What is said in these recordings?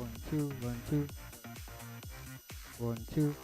One, two, one, two. One, two.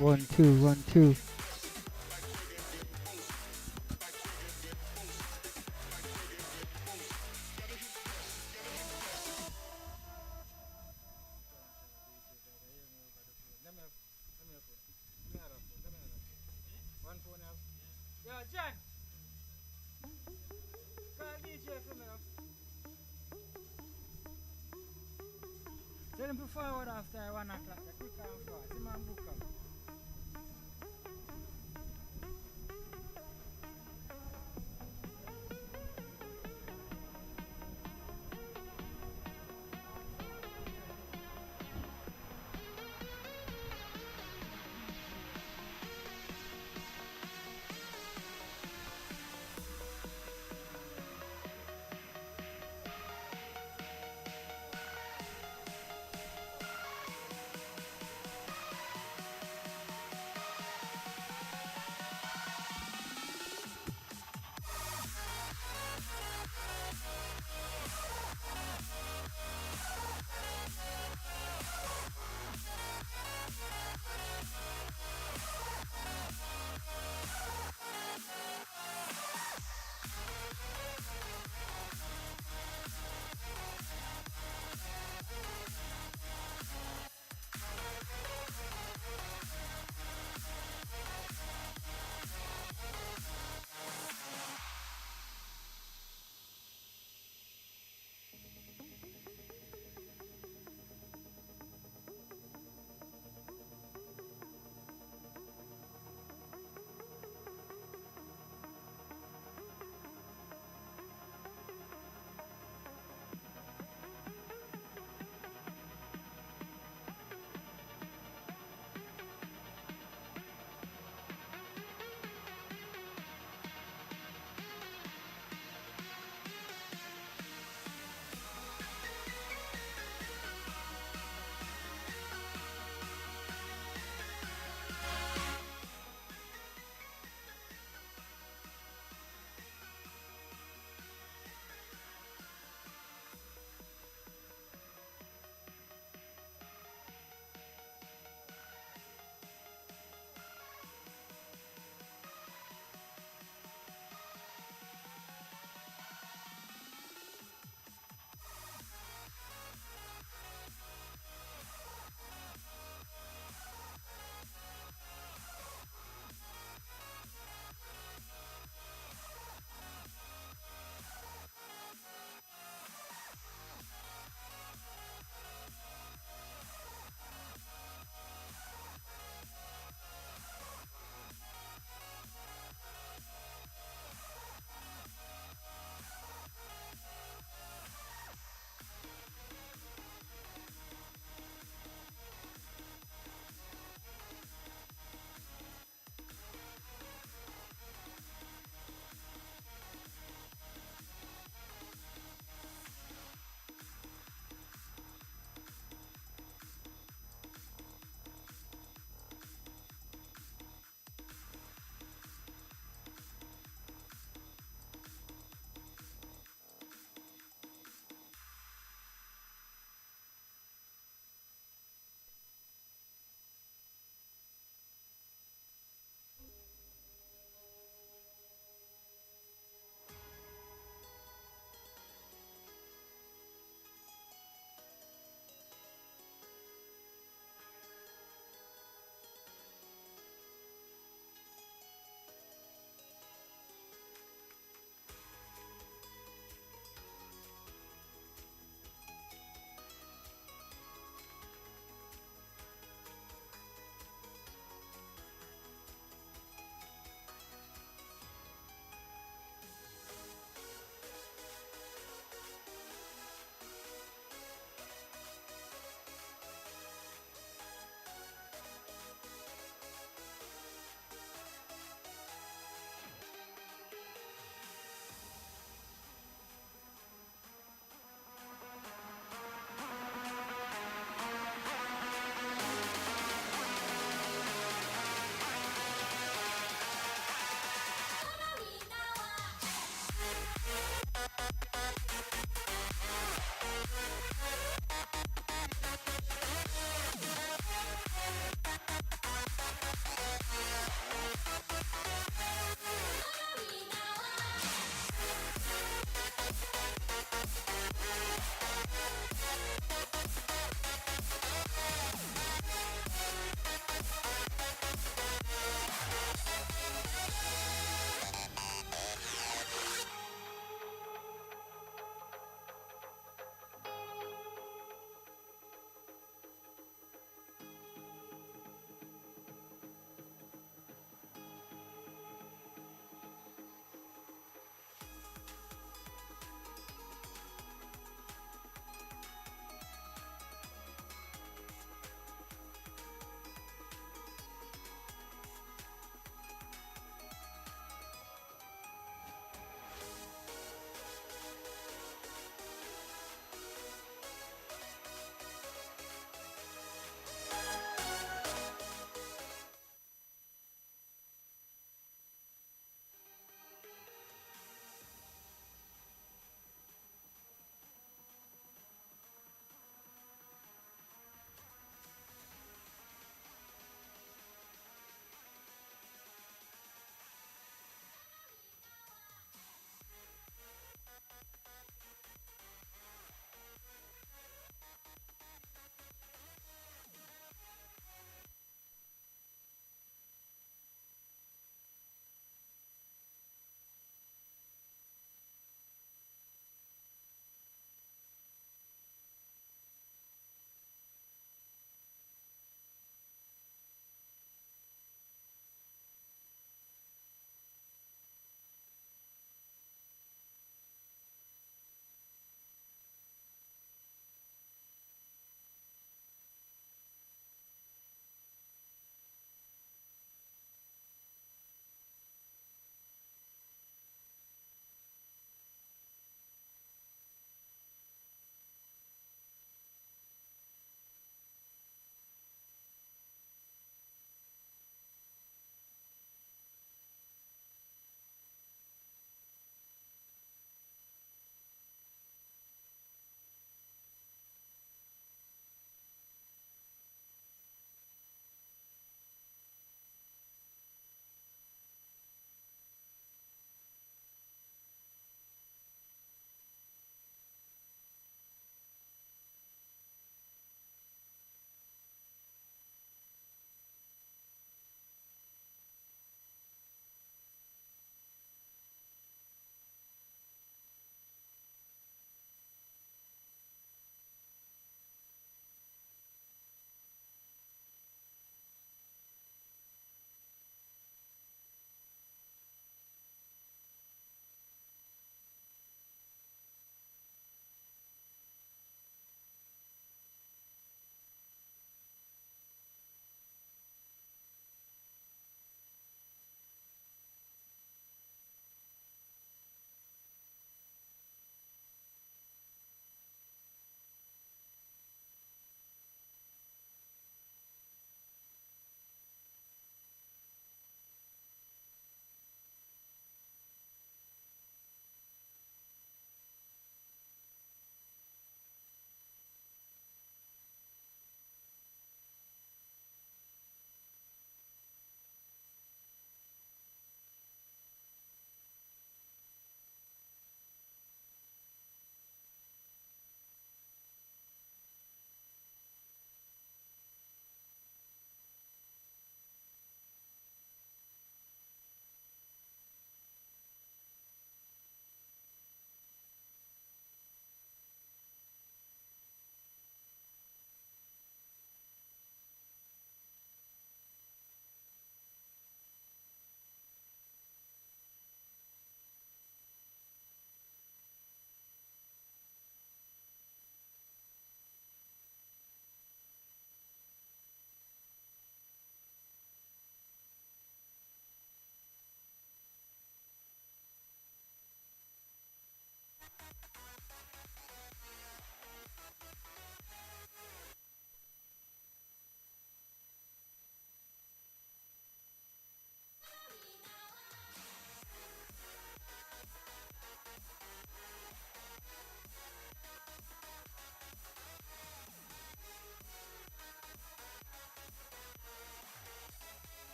One, two, one, two. John, call DJ for me. Tell him to forward after 1 o'clock. The quick and fast. Him and book up.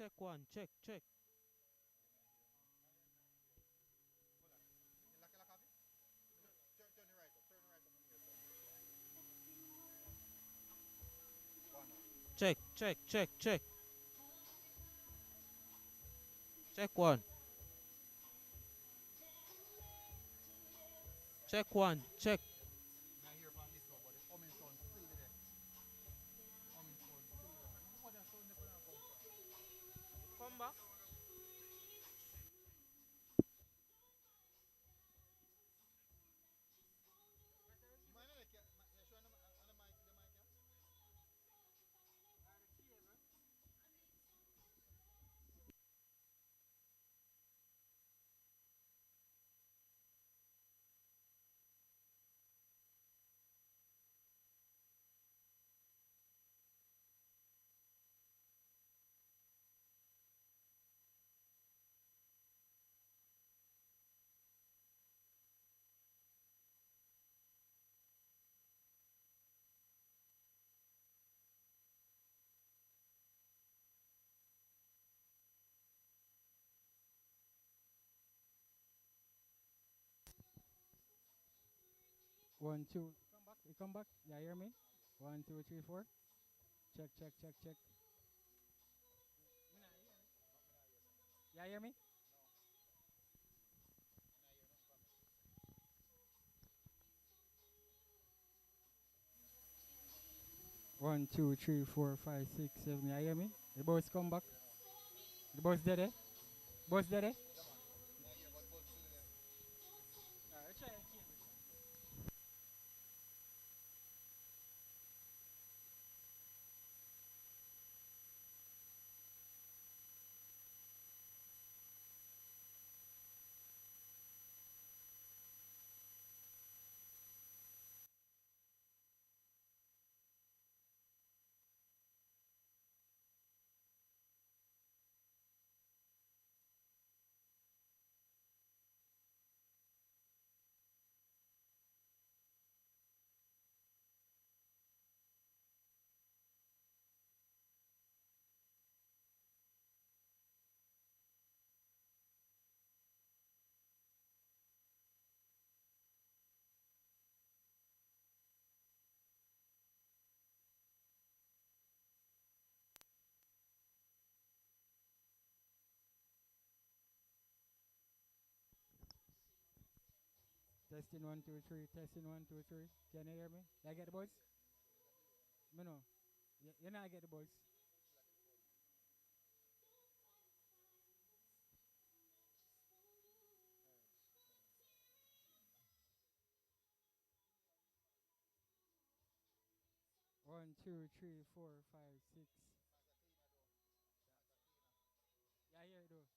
check one, check, check. Turn the right up. Turn the right up on here. Check, check, check, check. Check one. Check one, check. I hear from this one, but the humming sound still there. Humming sound still there. What that sound they gonna come from? Come back. Man, I like you show on the mic, yeah? 1, 2. Come back. You come back. Yeah, hear me? 1, 2, 3, 4. Check, check, check, check. Yeah, hear me? 1, 2, 3, 4, 5, 6, 7. Yeah, hear me? The boys come back. The boys dead, eh? Boys dead, eh? Alright, try again. Testing 1, 2, 3. Testing 1, 2, 3. Can you hear me? You get the boys? Me no. You not get the boys. 1, 2, 3, 4, 5, 6. Yeah, I hear it though.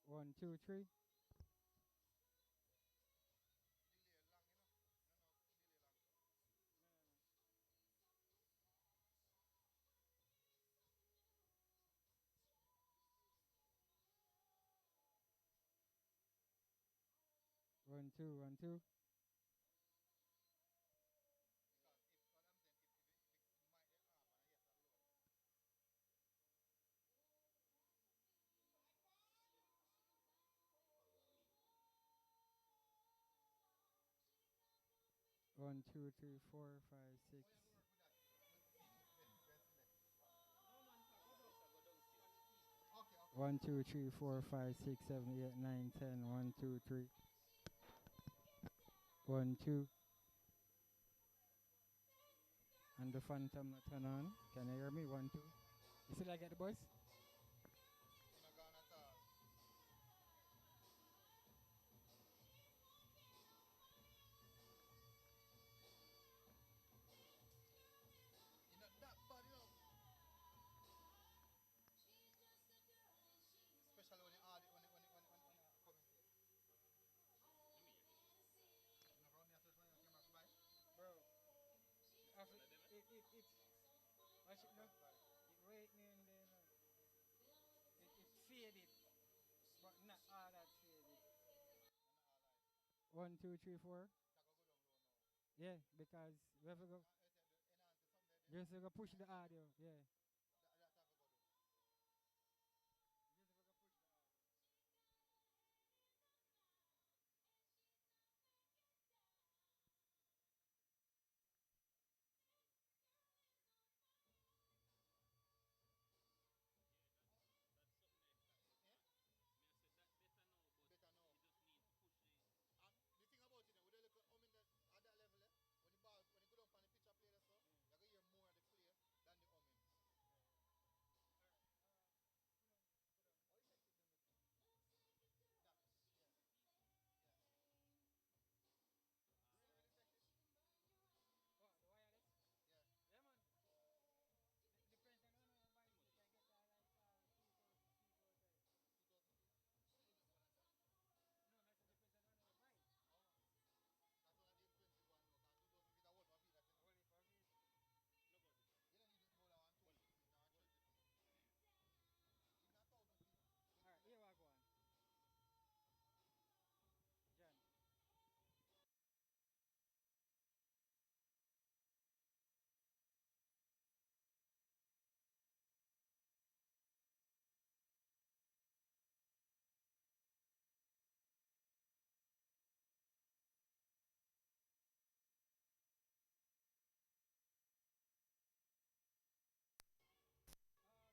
1, 2, 3. 1, 2, 1, 2. 1, 2, 3, 4, 5, 6. 1, 2, 3, 4, 5, 6, 7, 8, 9, 10. 1, 2, 3. 1, 2. And the phantom not turn on. Can you hear me? 1, 2. You still get the boys? Especially when you commentate. Bro, it's watch it no. It right me and then it faded, but not all that faded. 1, 2, 3, 4. Yeah, because we have to go. Just we go push the audio. Yeah. That's how we go do. Just we go push the audio. Yeah? Better now. The thing about it, with the little that at that level, when the ball, when you go down on the pitcher play so, you're going to hear more of the play than the humming. Alright. Put on. How effective them look? That, yeah. Yeah. Really, really effective? What, the wireless? Yeah. Yeah, man. Depends on how you buy it. You can get like 2,000 people there. 2000 feet? Still even more than that. No, I said depends on how you buy it. Oh. That's what the expensive one, no, because 2000 feet are worth of feet, that you know. Only for me. You don't need more than 120 feet or 30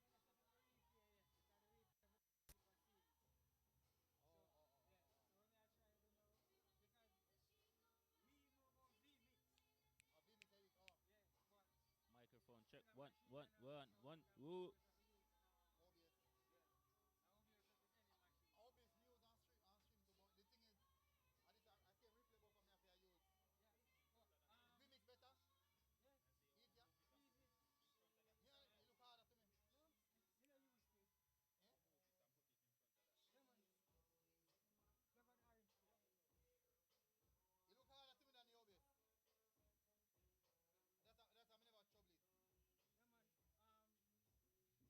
feet. Even 1,000 feet. Alright, here we go on. John. I said the replay, yeah. Because the replay will keep a series. So, yeah. So when I try to know, because me know about VMix. A VMix edit, oh. Yeah, but Microphone check. in a One, machine one, and one, so one. that Woo. we have to use OBS. yeah. And OBS with any machine. OBS news on stream too, but the thing is, I can't replay both of them if I use. Yeah. But VMix better? yes. Easier? Easy. Yeah, it look harder to me. No, me not use it. Yeah? Yeah, man. Clever the orange space. It look harder to me than the OBS. That's how I never trouble it. Yeah, man.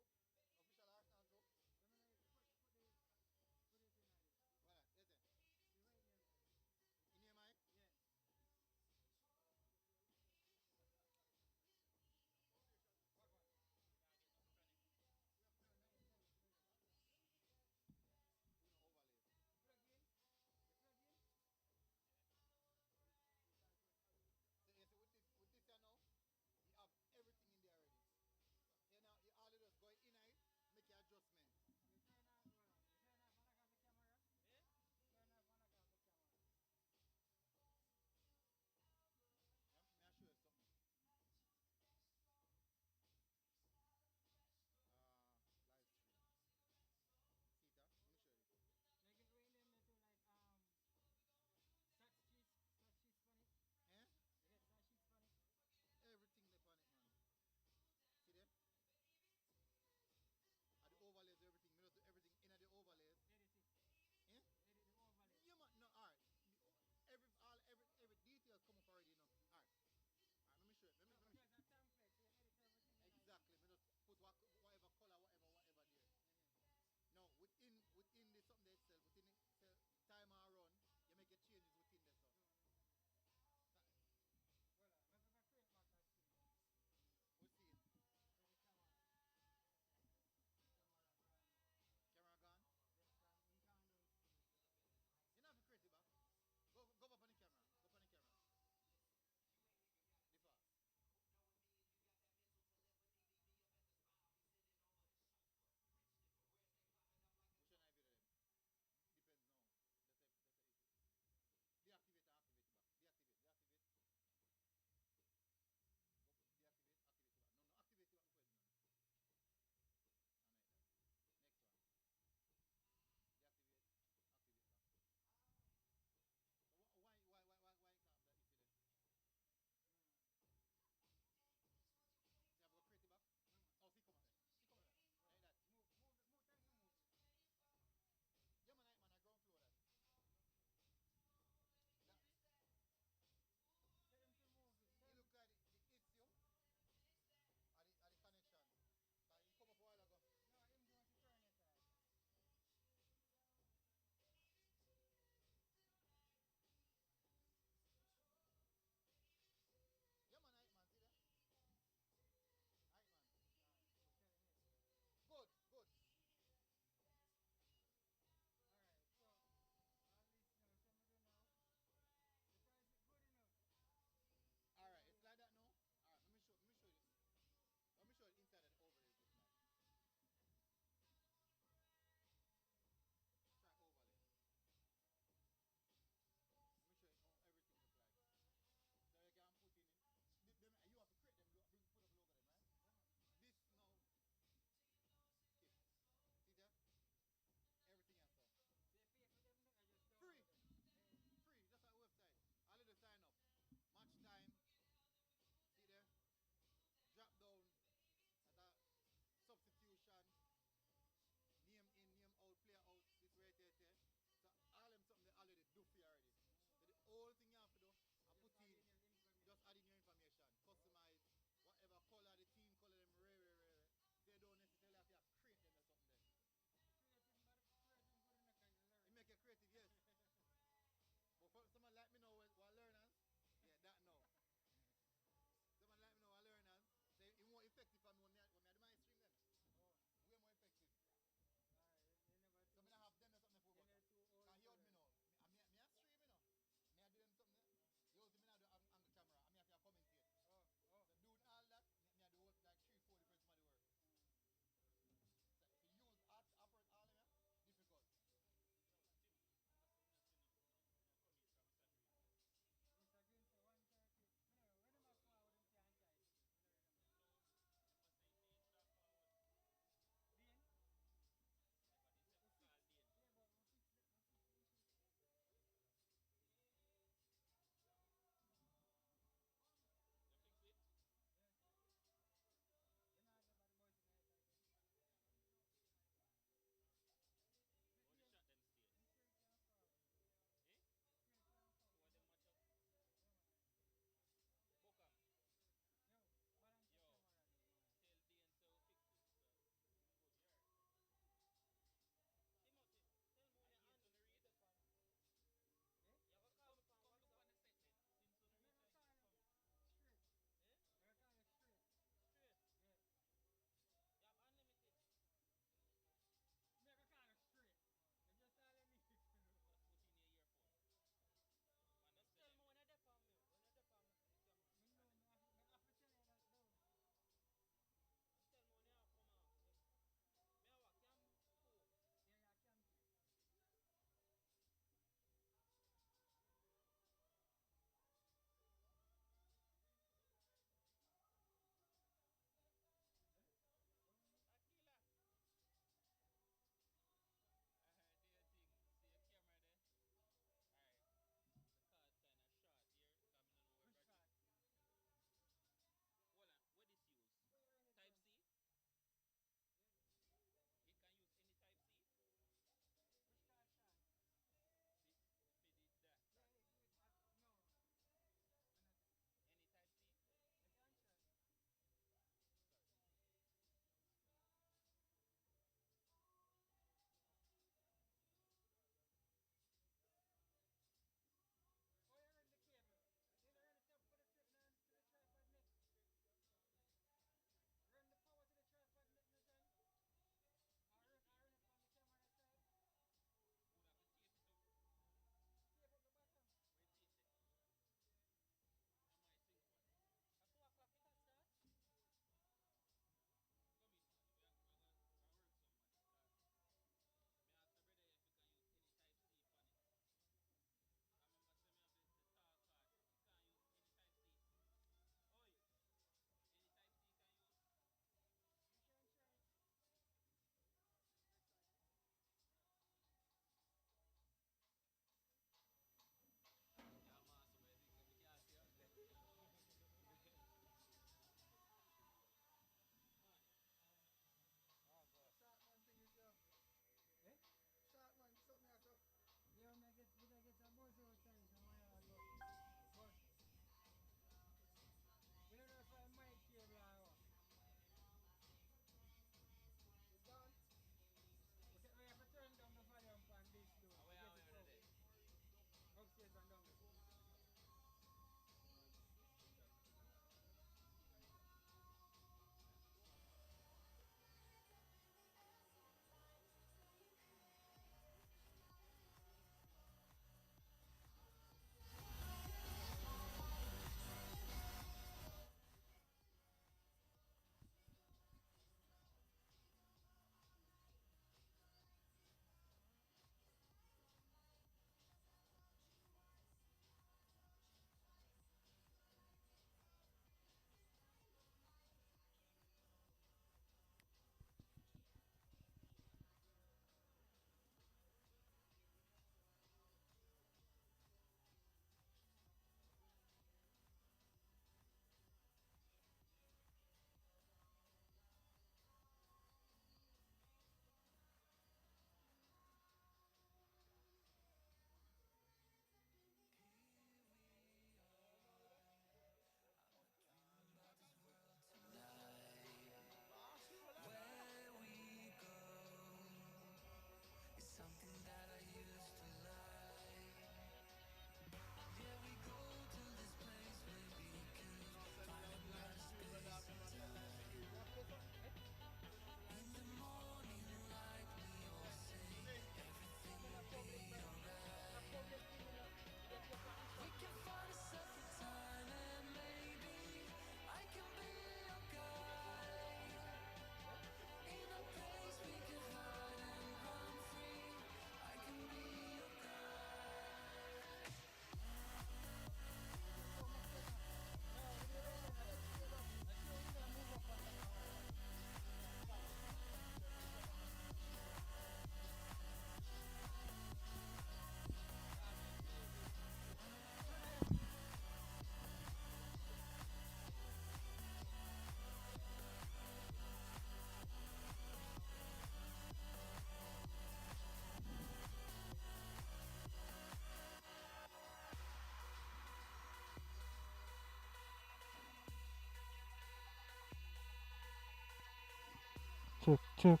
Check, check,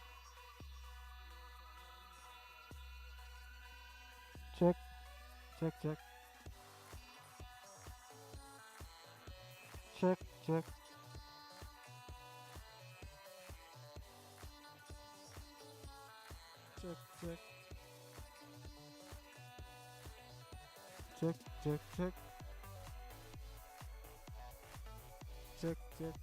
check, check, check, check, check, check, check, check, check, check, check, check.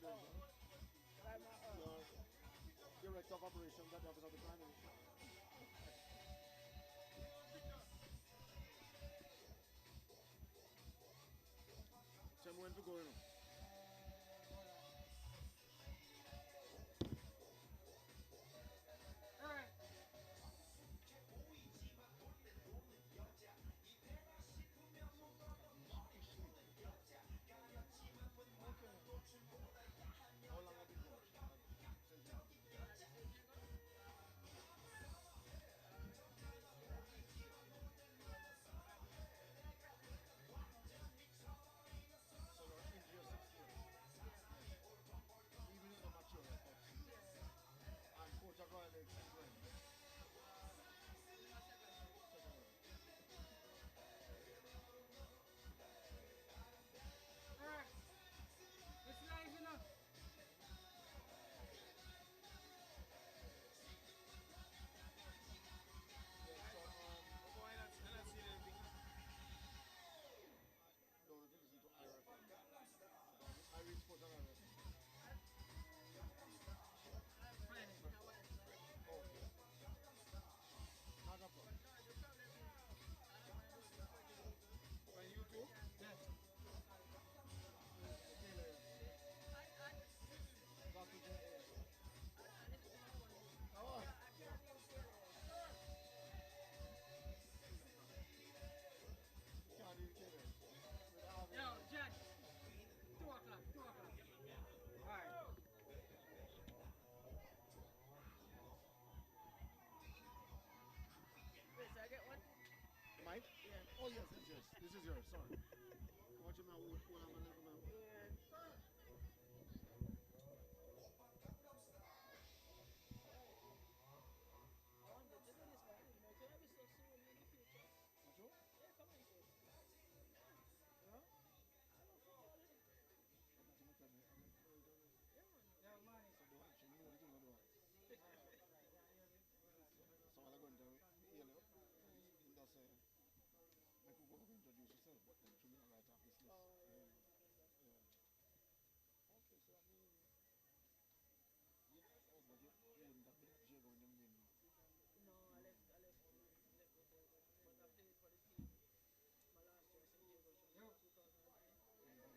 doing, sir? Like my Your director of operations at the office of the Prime Minister. Tell me when to go, you know. Hold on. Alright. Okay. How long have you been there? So you're into your 6 years. Even if you're mature, but and coach at Royal Lake since when? Second one. Alright. It's live, you know. Yeah, so why not? I not see anything. don't want to listen to IRFM. I read sports on IRFM. Find it. Oh, okay. Not a problem. On YouTube? Yes. Taylor. Dr. J. Oh, can't do Taylor. Yo, Jen. 2 o'clock. 2 o'clock. Alright. Wait, so I get one? Mine? Yeah. Oh, yes, yes, yes. This is yours, sorry. Watch him now, hold on my level now. Yeah. I want to just this man. You know, can I be so soon in the future? Watch out. Yeah, come on, kid. Yeah? I don't fall in. I'm not going to tell me. I'm not going to tell me. Yeah, man. Yo, money. So do action. You know the thing I do. Alright. Yeah, hear me? Hold on. So all I'm going to tell you, he does say, I could go introduce yourself, but then you not write off this list. Oh, yeah. Yeah. Okay, so that means Oh, but you wouldn't have been Jago in them win. no, I left before then. But I played for the team my last year, St. Jago Yo. 2009. Mm-hmm.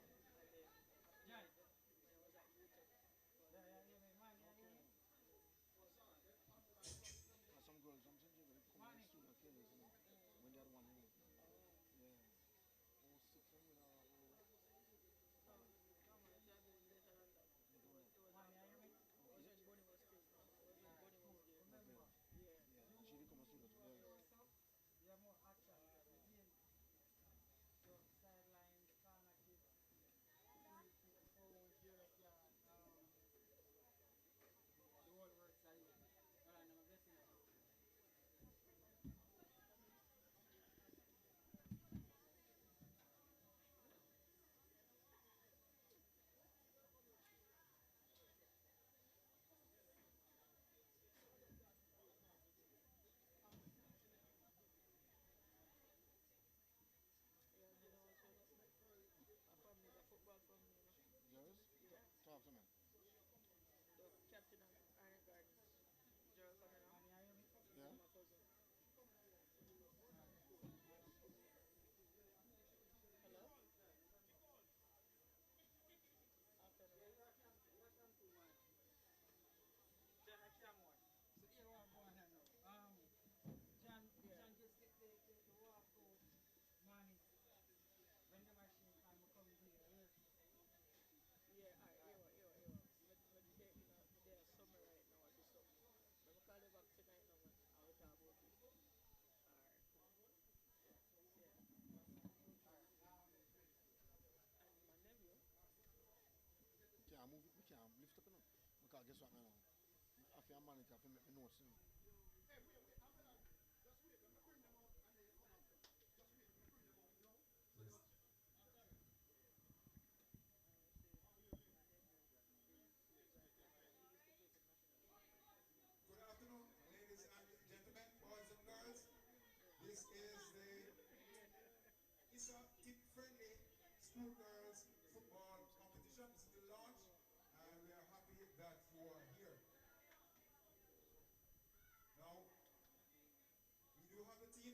And then I Jen. played when I was at UTEP for Yeah, yeah, hear me? Money, yeah, hear Okay. me? Some girls from St. Jago, they come and Money. steal their killers, you know, when they had 1-0. oh, Yeah. Oh, 6 and win or oh, no, no man, it should have been later than that. you don't know. It was Money, after. yeah, hear me? It was when Bonnie was still. It was when Alright, Bonnie was cool. there. Was there. Remember, Yeah. Yeah. you And she did come and steal it. you have Yeah. more stuff, you have more action because the game, your sidelines, corner kick, free kick, phone, zero yard, the whole works are here. Alright, now I'm blessing you. Yeah, you know, so a family, the football family, you know. Yours? Yeah. Talk to me. The captain of Iron Gardens, Gerald coming now. Money, you hear me? Yeah? My cousin. Alright, alright. Hello? Afternoon. John, I can't watch. So here what going on now. Yeah. John just get the walkout money when the machine come come here. Yeah, alright, here. But they, you know, they are summer right now, I do something. But I call you back tonight now, man. I will talk about it. Alright, cool. Yeah. Alright, And my nephew, Can't move it, we can't lift up enough. Because guess what now? I feel manager to make me notes, you know. say, my nephew is right now. He used to play for the national team. Good afternoon, ladies and gentlemen, boys and girls. This is the Issa Tip Friendly Schoolgirls Football Competition. This is the launch.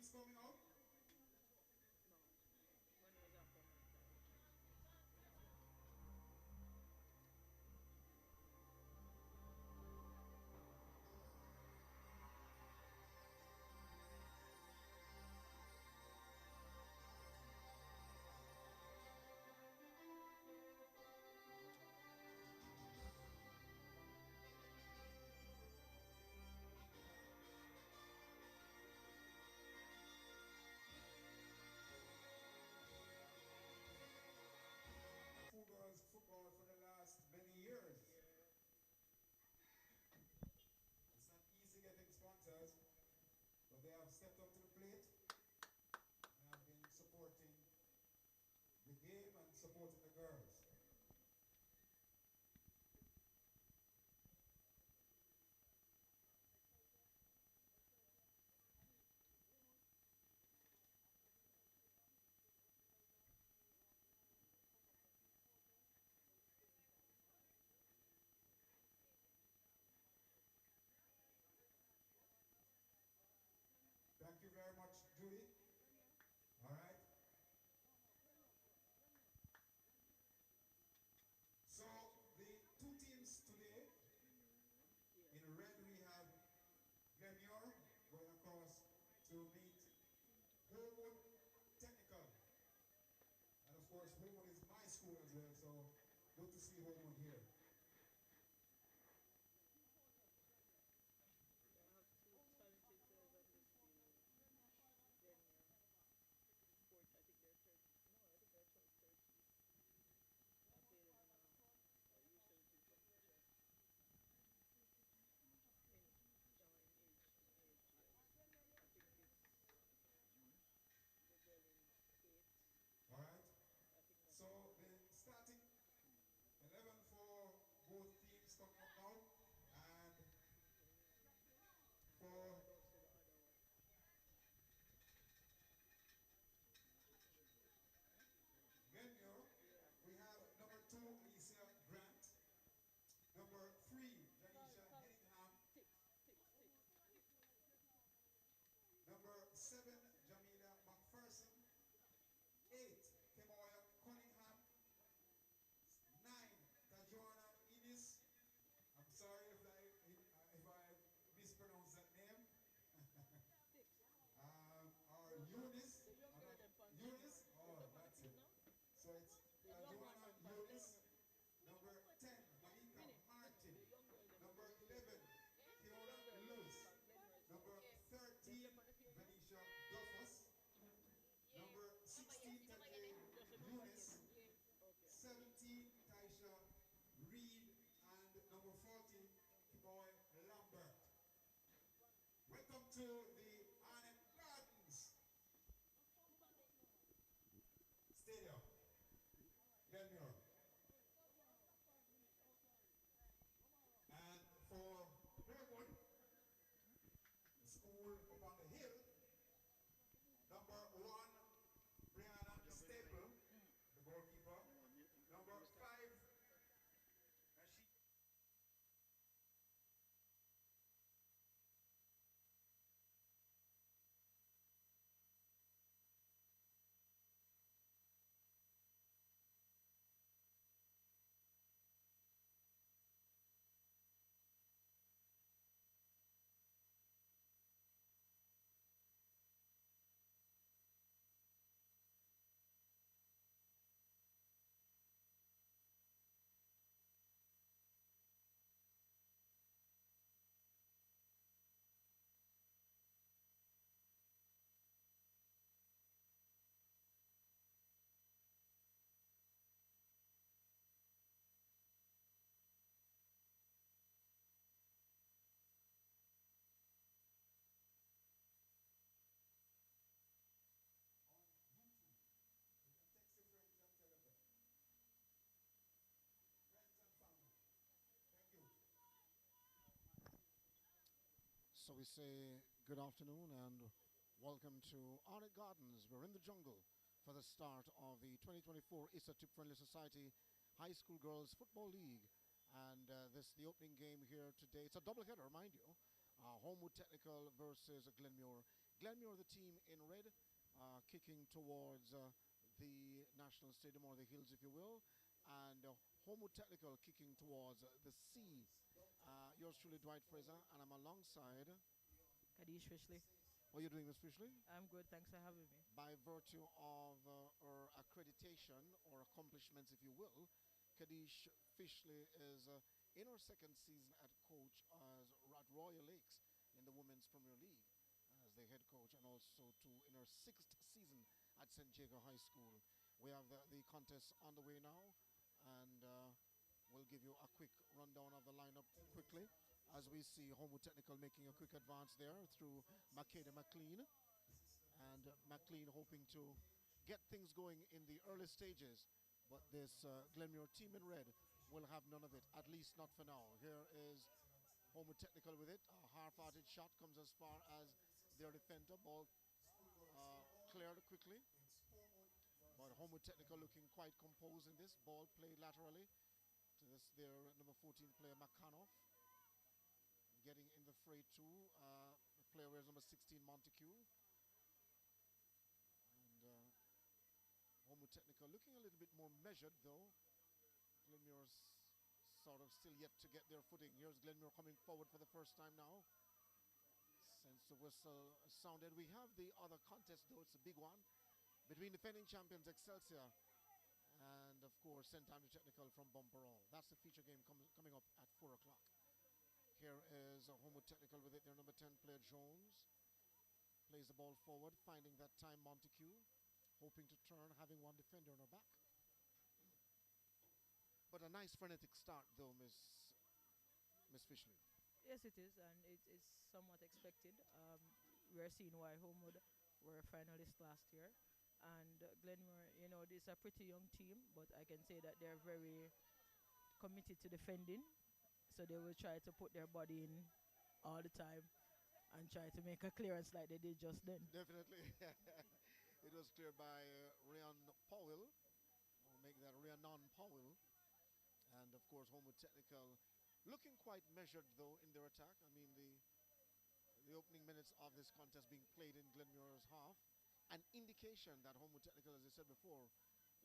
teams coming out? Schoolgirls football for the last many years. It's not easy getting sponsors, but they have stepped up to the plate and have been supporting the game and supporting the girls. Thank you very much, Judy. All right. So the two teams today, in red we have Glenmuir going across to meet Homewood Technical. And of course, Homewood is my school as well, so good to see Homewood here. All right. So the starting 11 for both teams coming up now, and for Glenmuir, we have number 2, Issa Grant, number 3, Janisha Henningham, number 7, Jamila McPherson, 8, Kemoya Cunningham, 9, Tajuana Innis. I'm sorry if I mispronounce that name. Or Eunice. Eunice? Oh, that's it. So it's Tajuana Eunice. Number 10, Malika Martin. Number 11, Fiona Lewis. Number 13, Venetia Duffus. Number 16, Tajay Eunice. 17, Taisha Reed. And number 40, Kiboy Lambert. Welcome to the Arnett Gardens Stadium, Glenmuir. And for Homewood, the school up on the hill, number 1, Brianna Staple, the goalkeeper. Number 5, she. So we say good afternoon and welcome to Arnett Gardens. We're in the jungle for the start of the 2024 Issa Tip Friendly Society High School Girls Football League. And this is the opening game here today. It's a doubleheader, mind you. Homewood Technical versus Glenmuir Glenmuir, the team in red, kicking towards the National Stadium, or the hills, if you will, and Homo Technical kicking towards the sea. Yours truly, Dwight Fraser, and I'm alongside. Kadish Fishley. What are you doing, Miss Fishley? I'm good, thanks for having me. By virtue of her accreditation or accomplishments, if you will, Kadish Fishley is in her second season at coach at Royal Lakes in the Women's Premier League as the head coach, and also in her sixth season at St. Jago High School. We have the contest underway now, and we'll give you a quick rundown of the lineup quickly as we see Homo Technical making a quick advance there through Makeda McLean. And McLean hoping to get things going in the early stages, but this Glenmuir team in red will have none of it, at least not for now. Here is Homo Technical with it. A half-hearted shot comes as far as their defender. Ball cleared quickly, but Homo Technical looking quite composed in this. Ball played laterally to their number 14 player Makanov. Getting in the fray too, the player wears number 16 Montague. Homo Technical looking a little bit more measured, though. Glenmuir's sort of still yet to get their footing. Here's Glenmuir coming forward for the first time now. Since the whistle sounded, we have the other contest, though. It's a big one between defending champions Excelsior and, of course, St. Andrew Technical from Bumperall. That's the feature game coming up at 4 o'clock. Here is Homo Technical with it. Their number 10 player Jones plays the ball forward, finding that time Montague, hoping to turn, having one defender on her back. But a nice frenetic start, though, Miss Fishley. Yes, it is, and it's somewhat expected. We are seeing why Homewood were finalists last year, and Glenmuir, this is a pretty young team, but I can say that they're very committed to defending, so they will try to put their body in all the time and try to make a clearance like they did just then. Definitely. It was cleared by Ryan Powell. I'll make that Rhiannon Powell. And, of course, Homo Technical looking quite measured, though, in their attack. I mean, the opening minutes of this contest being played in Glenmuir's half, an indication that Homo Technical, as I said before,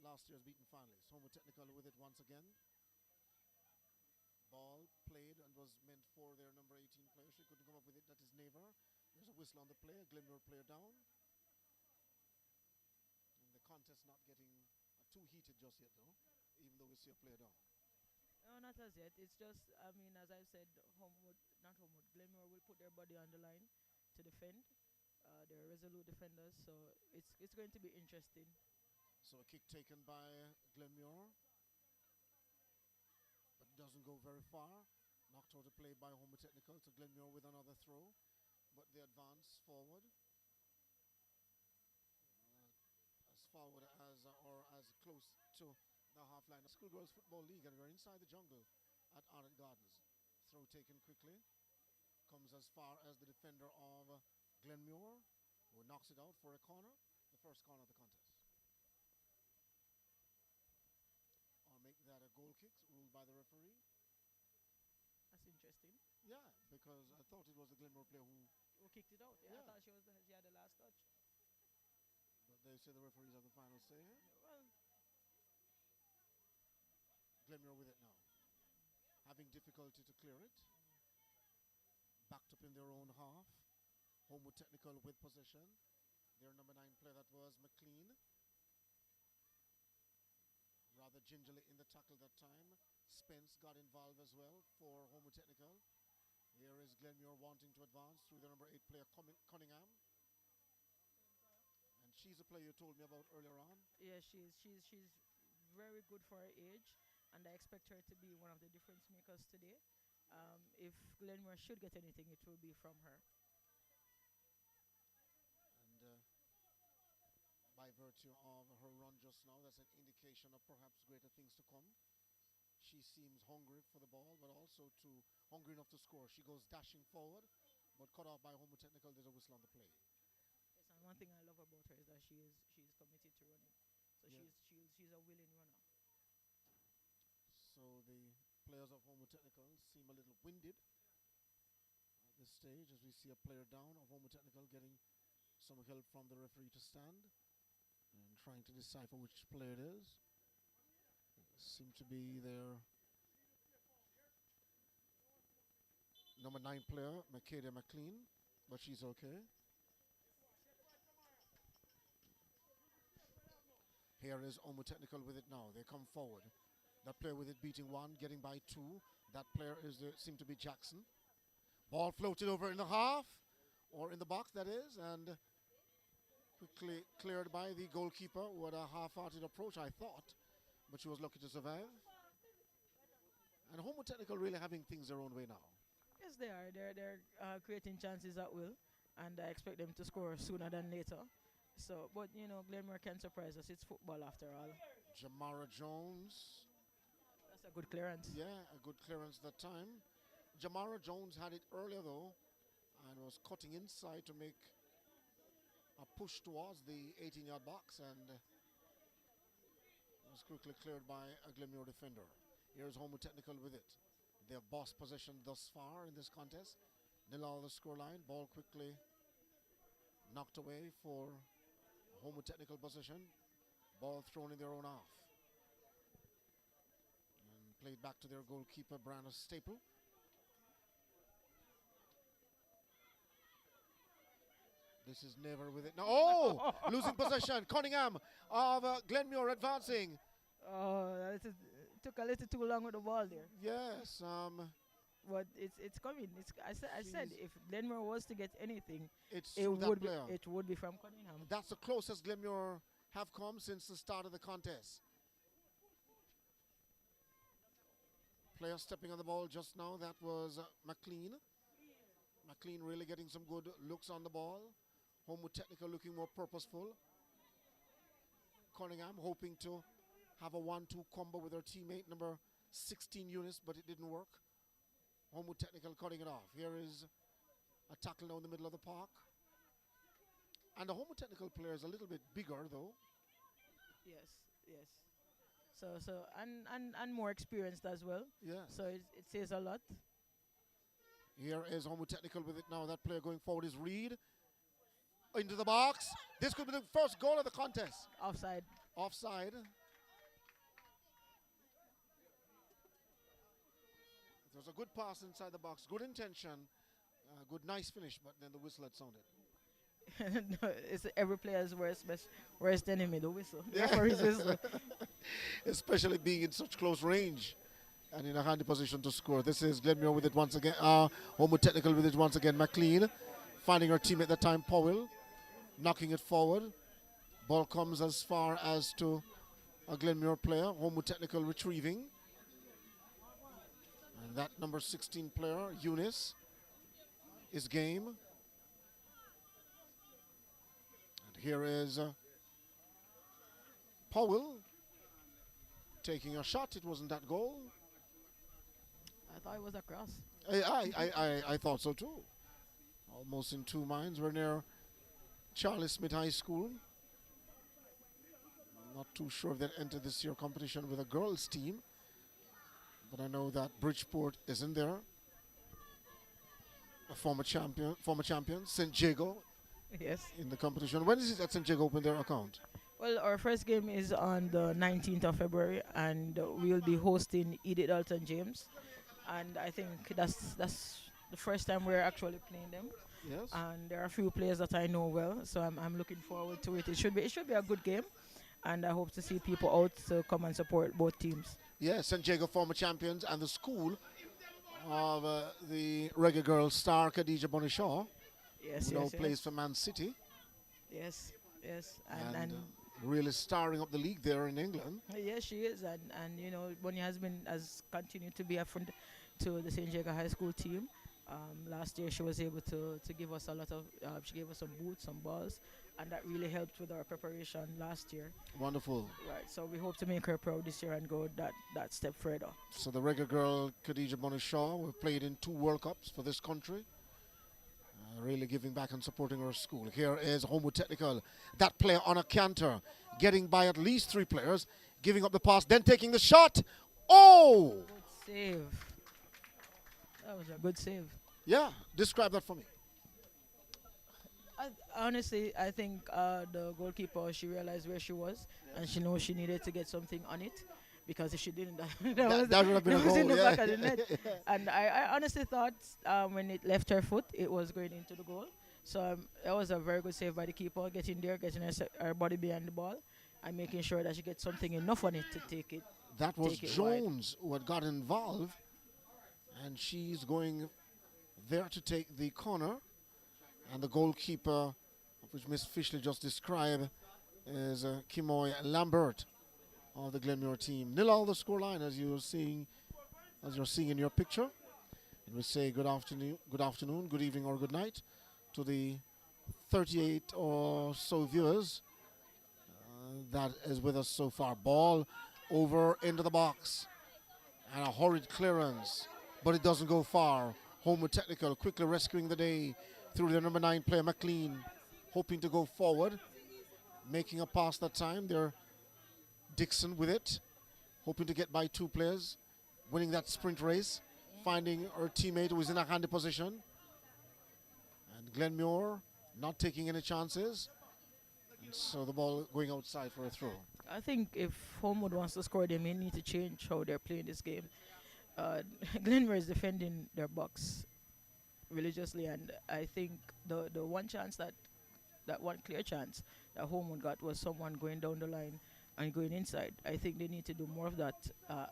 last year's beaten finalists. Homo Technical with it once again. Ball played and was meant for their number 18 player. She couldn't come up with it. That is Naver. There's a whistle on the play. A Glenmuir player down. And the contest not getting too heated just yet, though, even though we see a player down. No, not as yet. It's just, as I've said, Glenmuir will put their body on the line to defend. They're resolute defenders, so it's going to be interesting. So a kick taken by Glenmuir, but doesn't go very far. Knocked out a play by Homo Technical to Glenmuir with another throw, but they advance forward. As forward as or as close to the half line. Schoolgirls Football League, and we're inside the jungle at Ardent Gardens. Throw taken quickly. Comes as far as the defender of Glenmuir, who knocks it out for a corner, the first corner of the contest. I'll make that a goal kick, ruled by the referee. That's interesting. Yeah, because I thought it was the Glenmuir player who kicked it out. Yeah, I thought she had the last touch. But they say the referees have the final say here. Well, Glenmuir with it now. Having difficulty to clear it. Backed up in their own half. Homo Technical with possession. Their number 9 player, that was McLean. Rather gingerly in the tackle that time. Spence got involved as well for Homo Technical. Here is Glenmuir wanting to advance through the number 8 player Cunningham. And she's a player you told me about earlier on. Yeah, she's very good for her age, and I expect her to be one of the difference makers today. If Glenmuir should get anything, it will be from her. And by virtue of her run just now, that's an indication of perhaps greater things to come. She seems hungry for the ball, but also hungry enough to score. She goes dashing forward, but cut off by Homo Technical. There's a whistle on the play. Yes, and one thing I love about her is that she's committed to running. So yeah. she's a willing runner. So the players of Homo Technical seem a little winded at this stage, as we see a player down of Homo Technical getting some help from the referee to stand and trying to decipher which player it is. Seem to be their number 9 player, Makeda McLean, but she's okay. Here is Omo Technical with it now. They come forward. That player with it beating 1, getting by 2. That player is seem to be Jackson. Ball floated over in the half, or in the box, that is, and quickly cleared by the goalkeeper who had a half-hearted approach, I thought, but she was lucky to survive. And Homo Technical really having things their own way now. Yes, they are. They're creating chances at will, and I expect them to score sooner than later. So, but you know, Glenmore can surprise us. It's football after all. Jamara Jones. That's a good clearance. Yeah, a good clearance that time. Jamara Jones had it earlier though, and was cutting inside to make a push towards the 18-yard box, and was quickly cleared by a Glenmore defender. Here's Homo Technical with it. Their boss possession thus far in this contest. 0 all the scoreline. Ball quickly knocked away for Homo Technical possession. Ball thrown in their own half. And played back to their goalkeeper, Brandon Staple. This is never with it. No, oh! Losing possession. Cunningham of Glenmore advancing. Oh, it took a little too long with the ball there. Yes. But it's coming. I said if Glenmore was to get anything, It's it through that would be player. it would be from Cunningham. That's the closest Glenmore have come since the start of the contest. Player stepping on the ball just now. That was McLean. McLean really getting some good looks on the ball. Homo Technical looking more purposeful. Cunningham hoping to have a 1-2 combo with her teammate number 16 Eunice, but it didn't work. Homo Technical cutting it off. Here is a tackle now in the middle of the park. And the Homo Technical player is a little bit bigger though. Yes. So and more experienced as well. Yeah. So it says a lot. Here is Homo Technical with it now. That player going forward is Reed. Into the box. This could be the first goal of the contest. Offside. Offside. It was a good pass inside the box. Good intention. Good, nice finish, but then the whistle had sounded. No, it's every player's worst enemy, the whistle. Yeah. Referee's whistle. Especially being in such close range and in a handy position to score. This is Glenmore with it once again. Homo Technical with it once again. McLean finding her team at that time, Powell, knocking it forward. Ball comes as far as to a Glenmore player. Homo Technical retrieving. And that number 16 player, Eunice, is game. And here is Powell taking a shot. It wasn't that goal. I thought it was a cross. I thought so too. Almost in two minds. We're near Charlie Smith High School. Not too sure if they entered this year competition with a girls team, but I know that Bridgeport is in there. A former champion, St. Jago, Yes. in the competition. When is it that St. Jago open their account? Well, our first game is on the 19th of February, and we'll be hosting Edith Dalton James. And I think that's the first time we're actually playing them. Yes. And there are a few players that I know well, so I'm looking forward to it. It should be a good game, and I hope to see people out to come and support both teams. Yes, St. Jago former champions, and the school of the reggae girl star Khadija Bonishaw, Yes, who now yes, plays yes. for Man City, Yes, and really starring up the league there in England. yes, she is, and you know, Bonnie has continued to be a friend to the St. Jago High School team. Last year she was able to give us a lot of, she gave us some boots, some balls, and that really helped with our preparation last year. Wonderful. Right, so we hope to make her proud this year and go that step further. So the reggae girl Khadija Bonishaw, who played in 2 World Cups for this country, really giving back and supporting her school. Here is Homo Technical. That player on a canter, getting by at least 3 players, giving up the pass, then taking the shot. Oh! Good save. That was a good save. Yeah, describe that for me. Honestly, I think the goalkeeper, she realized where she was, and she knows she needed to get something on it, because if she didn't, That would have been a that was in goal, the yeah. back of the net. And I honestly thought when it left her foot, it was going into the goal. So that was a very good save by the keeper, getting there, getting her body behind the ball, and making sure that she gets something enough on it to That was take it wide. Jones who had got involved, and she's going there to take the corner. And the goalkeeper, which Miss Fishley just described, is Kimoy Lambert of the Glenmuir team. 0-all the scoreline, as you're seeing in your picture. And we say good afternoon, good evening, or good night to the 38 or so viewers that is with us so far. Ball over into the box, and a horrid clearance, but it doesn't go far. Homewood Technical quickly rescuing the day through their number 9 player, McLean, hoping to go forward, making a pass that time. They're Dixon with it, hoping to get by 2 players, winning that sprint race, finding her teammate who is in a handy position. And Glenmuir not taking any chances. And so the ball going outside for a throw. I think if Homewood wants to score, they may need to change how they're playing this game. Glenmore is defending their box religiously, and I think the one chance that one clear chance that Homewood got was someone going down the line and going inside. I think they need to do more of that,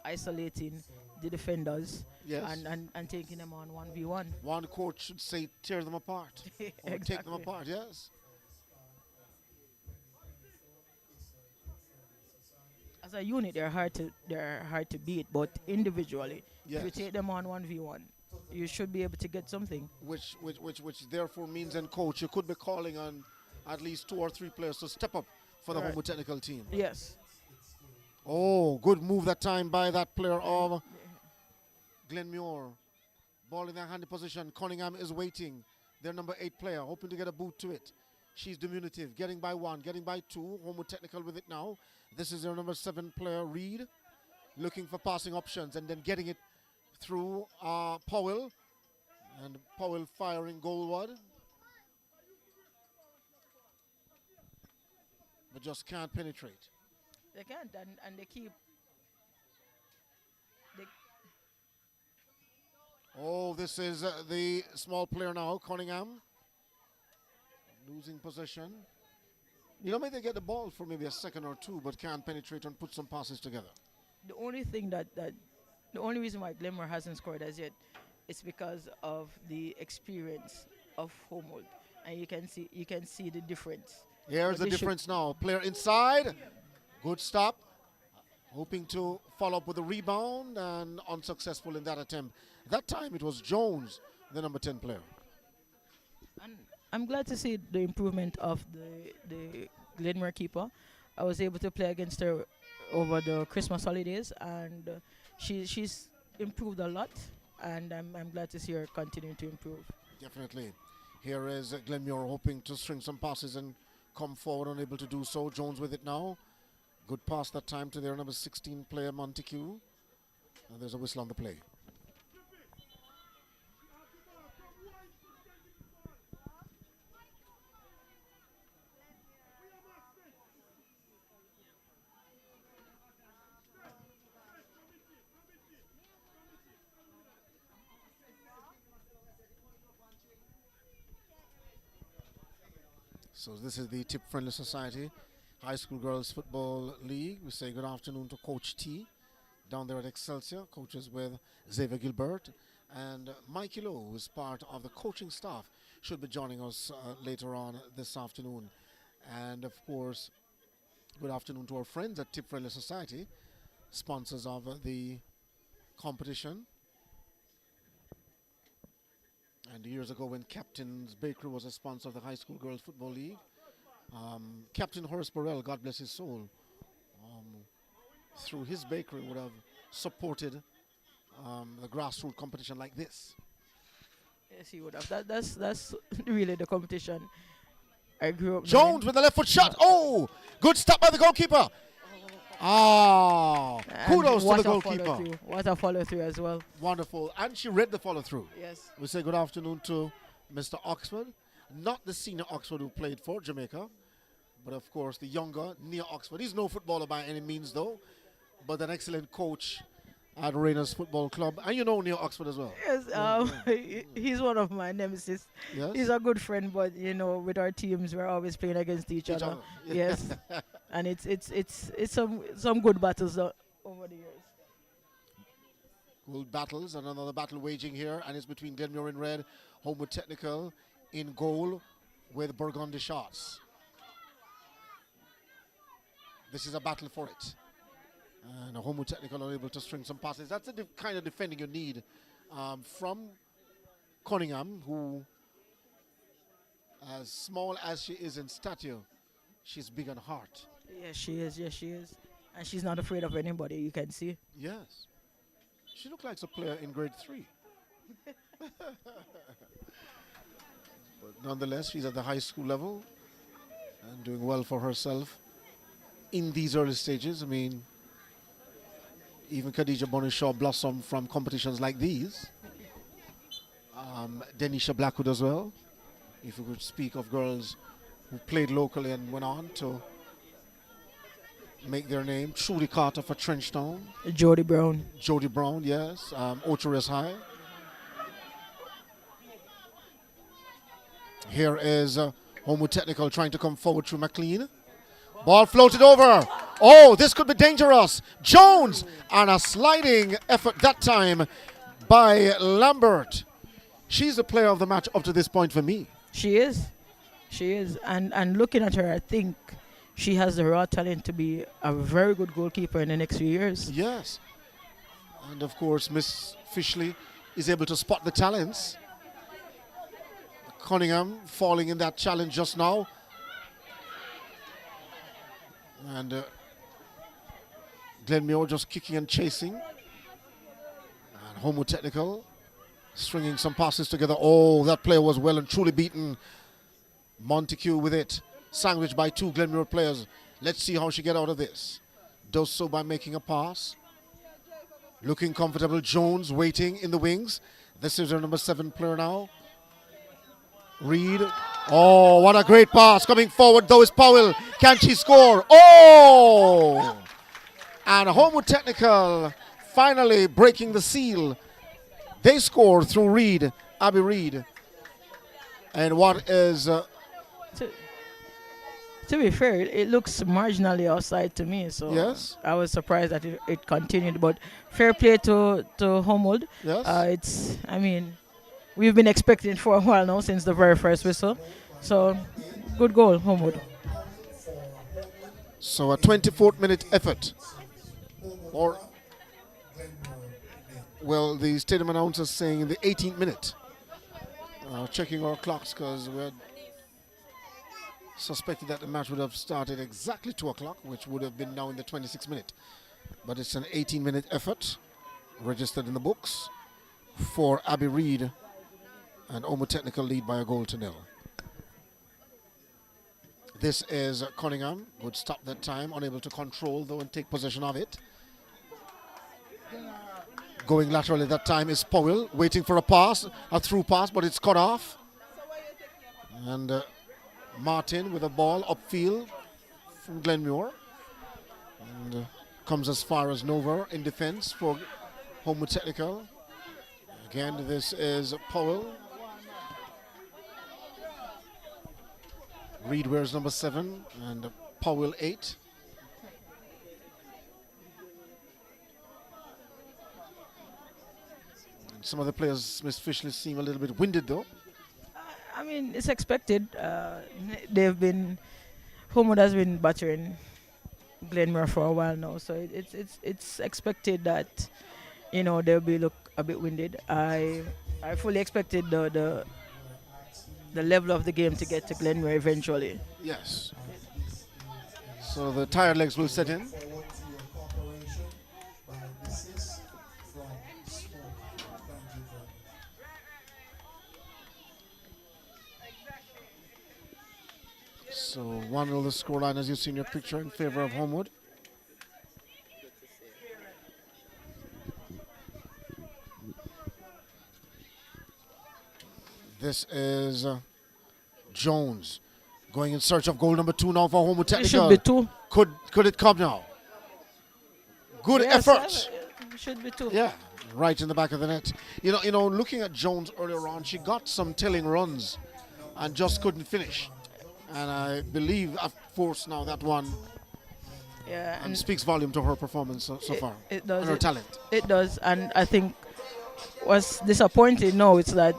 isolating the defenders, Yes. and taking them on 1v1. One coach should say tear them apart. Or take them Exactly. apart, yes. As a unit, they're hard to beat, but individually, if you Yes. take them on 1v1, you should be able to get something. Which therefore means, and coach, you could be calling on at least 2 or 3 players to step up for the Right. Homewood Technical team. Yes. Oh, good move that time by that player of Glenmuir. Ball in their handy position. Cunningham is waiting. Their number 8 player, hoping to get a boot to it. She's diminutive, getting by 1, getting by 2. Homewood Technical with it now. This is their number 7 player, Reed, looking for passing options and then getting it through Powell. And Powell firing goalward. But just can't penetrate. They can't, and they keep. They, Oh, this is the small player now, Cunningham. Losing possession. You know, maybe they get the ball for maybe a second or 2, but can't penetrate and put some passes together. the only thing the only reason why Glenmore hasn't scored as yet is because of the experience of Homewood, and you can see the difference. Here's But the they should- difference now. Player inside. Good stop. Hoping to follow up with a rebound and unsuccessful in that attempt. That time it was Jones, the number 10 player. And I'm glad to see the improvement of the Glenmore keeper. I was able to play against her over the Christmas holidays, and she's improved a lot, and I'm glad to see her continuing to improve. Definitely. Here is Glenmuir hoping to string some passes and come forward, unable to do so. Jones with it now. Good pass that time to their number 16 player, Montague. And there's a whistle on the play. So this is the Tip Friendly Society High School Girls Football League. We say good afternoon to Coach T down there at Excelsior. Coaches with Xavier Gilbert and Mikey Lowe, who is part of the coaching staff, should be joining us later on this afternoon. And of course, good afternoon to our friends at Tip Friendly Society, sponsors of the competition. And years ago, when Captain's Bakery was a sponsor of the High School Girls Football League, Captain Horace Burrell, God bless his soul, through his bakery would have supported the grassroots competition like this. Yes, he would have. That's really the competition I grew up. Jones with the left foot shot. Oh, good stop by the goalkeeper. Ah, kudos to the goalkeeper. What a follow through as well. Wonderful. And she read the follow through. Yes. We say good afternoon to Mr. Oxford Not the senior Oxford who played for Jamaica, but of course the younger near Oxford. He's no footballer by any means though, but an excellent coach at Raiders Football Club. And you know near Oxford as well. Yes, he's one of my nemesis. Yes? He's a good friend, but with our teams, we're always playing against each Each other. other. Yes, and it's some good battles over the years. Good battles, and another battle waging here, and it's between Glenmuir in red, Homewood Technical in goal with Burgundy shots. This is a battle for it. And Homewood Technical are able to string some passes. That's the kind of defending you need from Cunningham, who, as small as she is in stature, she's big in heart. Yes, she is. Yes, she is, and she's not afraid of anybody. You can see. Yes. She looks like a player in grade 3. But nonetheless, she's at the high school level and doing well for herself in these early stages. I mean, even Khadija Bonishaw blossomed from competitions like these. Denisha Blackwood as well. If we could speak of girls who played locally and went on to make their name. Trudy Carter for Trenchtown. Jody Brown. Jody Brown, yes. Ocherous High. Here is Homewood Technical trying to come forward through McLean. Ball floated over. Oh, this could be dangerous. Jones, and a sliding effort that time by Lambert. She's the player of the match up to this point for me. She is. She is. And looking at her, I think she has the raw talent to be a very good goalkeeper in the next few years. Yes. And of course, Miss Fishley is able to spot the talents. Cunningham falling in that challenge just now. And Glenmuir just kicking and chasing. And Homewood Technical stringing some passes together. Oh, that player was well and truly beaten. Montague with it. Sandwiched by two Glenmuir players. Let's see how she get out of this. Does so by making a pass. Looking comfortable. Jones waiting in the wings. This is her number 7 player now. Reed. Oh, what a great pass. Coming forward though is Powell. Can she score? Oh! And Homewood Technical finally breaking the seal. They score through Reed, Abby Reed. And what is... To be fair, it looks marginally outside to me, so Yes. I was surprised that it continued. But fair play to Homewood. Yes. We've been expecting it for a while now, since the very first whistle. So, good goal, Homewood. So a 24th minute effort. Or, well, the stadium announcer saying in the 18th minute. Checking our clocks because we had suspected that the match would have started exactly 2 o'clock, which would have been now in the 26th minute. But it's an 18-minute effort registered in the books for Abby Reed, and Homewood Technical lead by a goal to 0. This is Cunningham. Good stop that time, unable to control though and take possession of it. Going laterally that time is Powell, waiting for a pass, a through pass, but it's cut off. And Martin with a ball upfield from Glenmuir. And comes as far as Nova in defense for Homewood Technical. Again, this is Powell. Reed wears number 7 and Powell 8. And some of the players, Miss Fishley, seem a little bit winded though. It's expected. Homewood has been battering Glenmuir for a while now, so it's expected that they'll be look a bit winded. I fully expected the level of the game to get to Glenmuir eventually. Yes. So the tired legs will set in. So 1-0 the scoreline as you see in your picture in favor of Homewood. This is Jones going in search of goal number 2 now for Homewood It Technical. should be 2. Could it come now? Good Yes, effort. It should be 2. Yeah, right in the back of the net. You know, looking at Jones earlier on, she got some telling runs and just couldn't finish. And I believe, of course, now that one Yeah, and speaks volume to her performance so far. it does. And her talent. It does, and I think what's disappointing now is that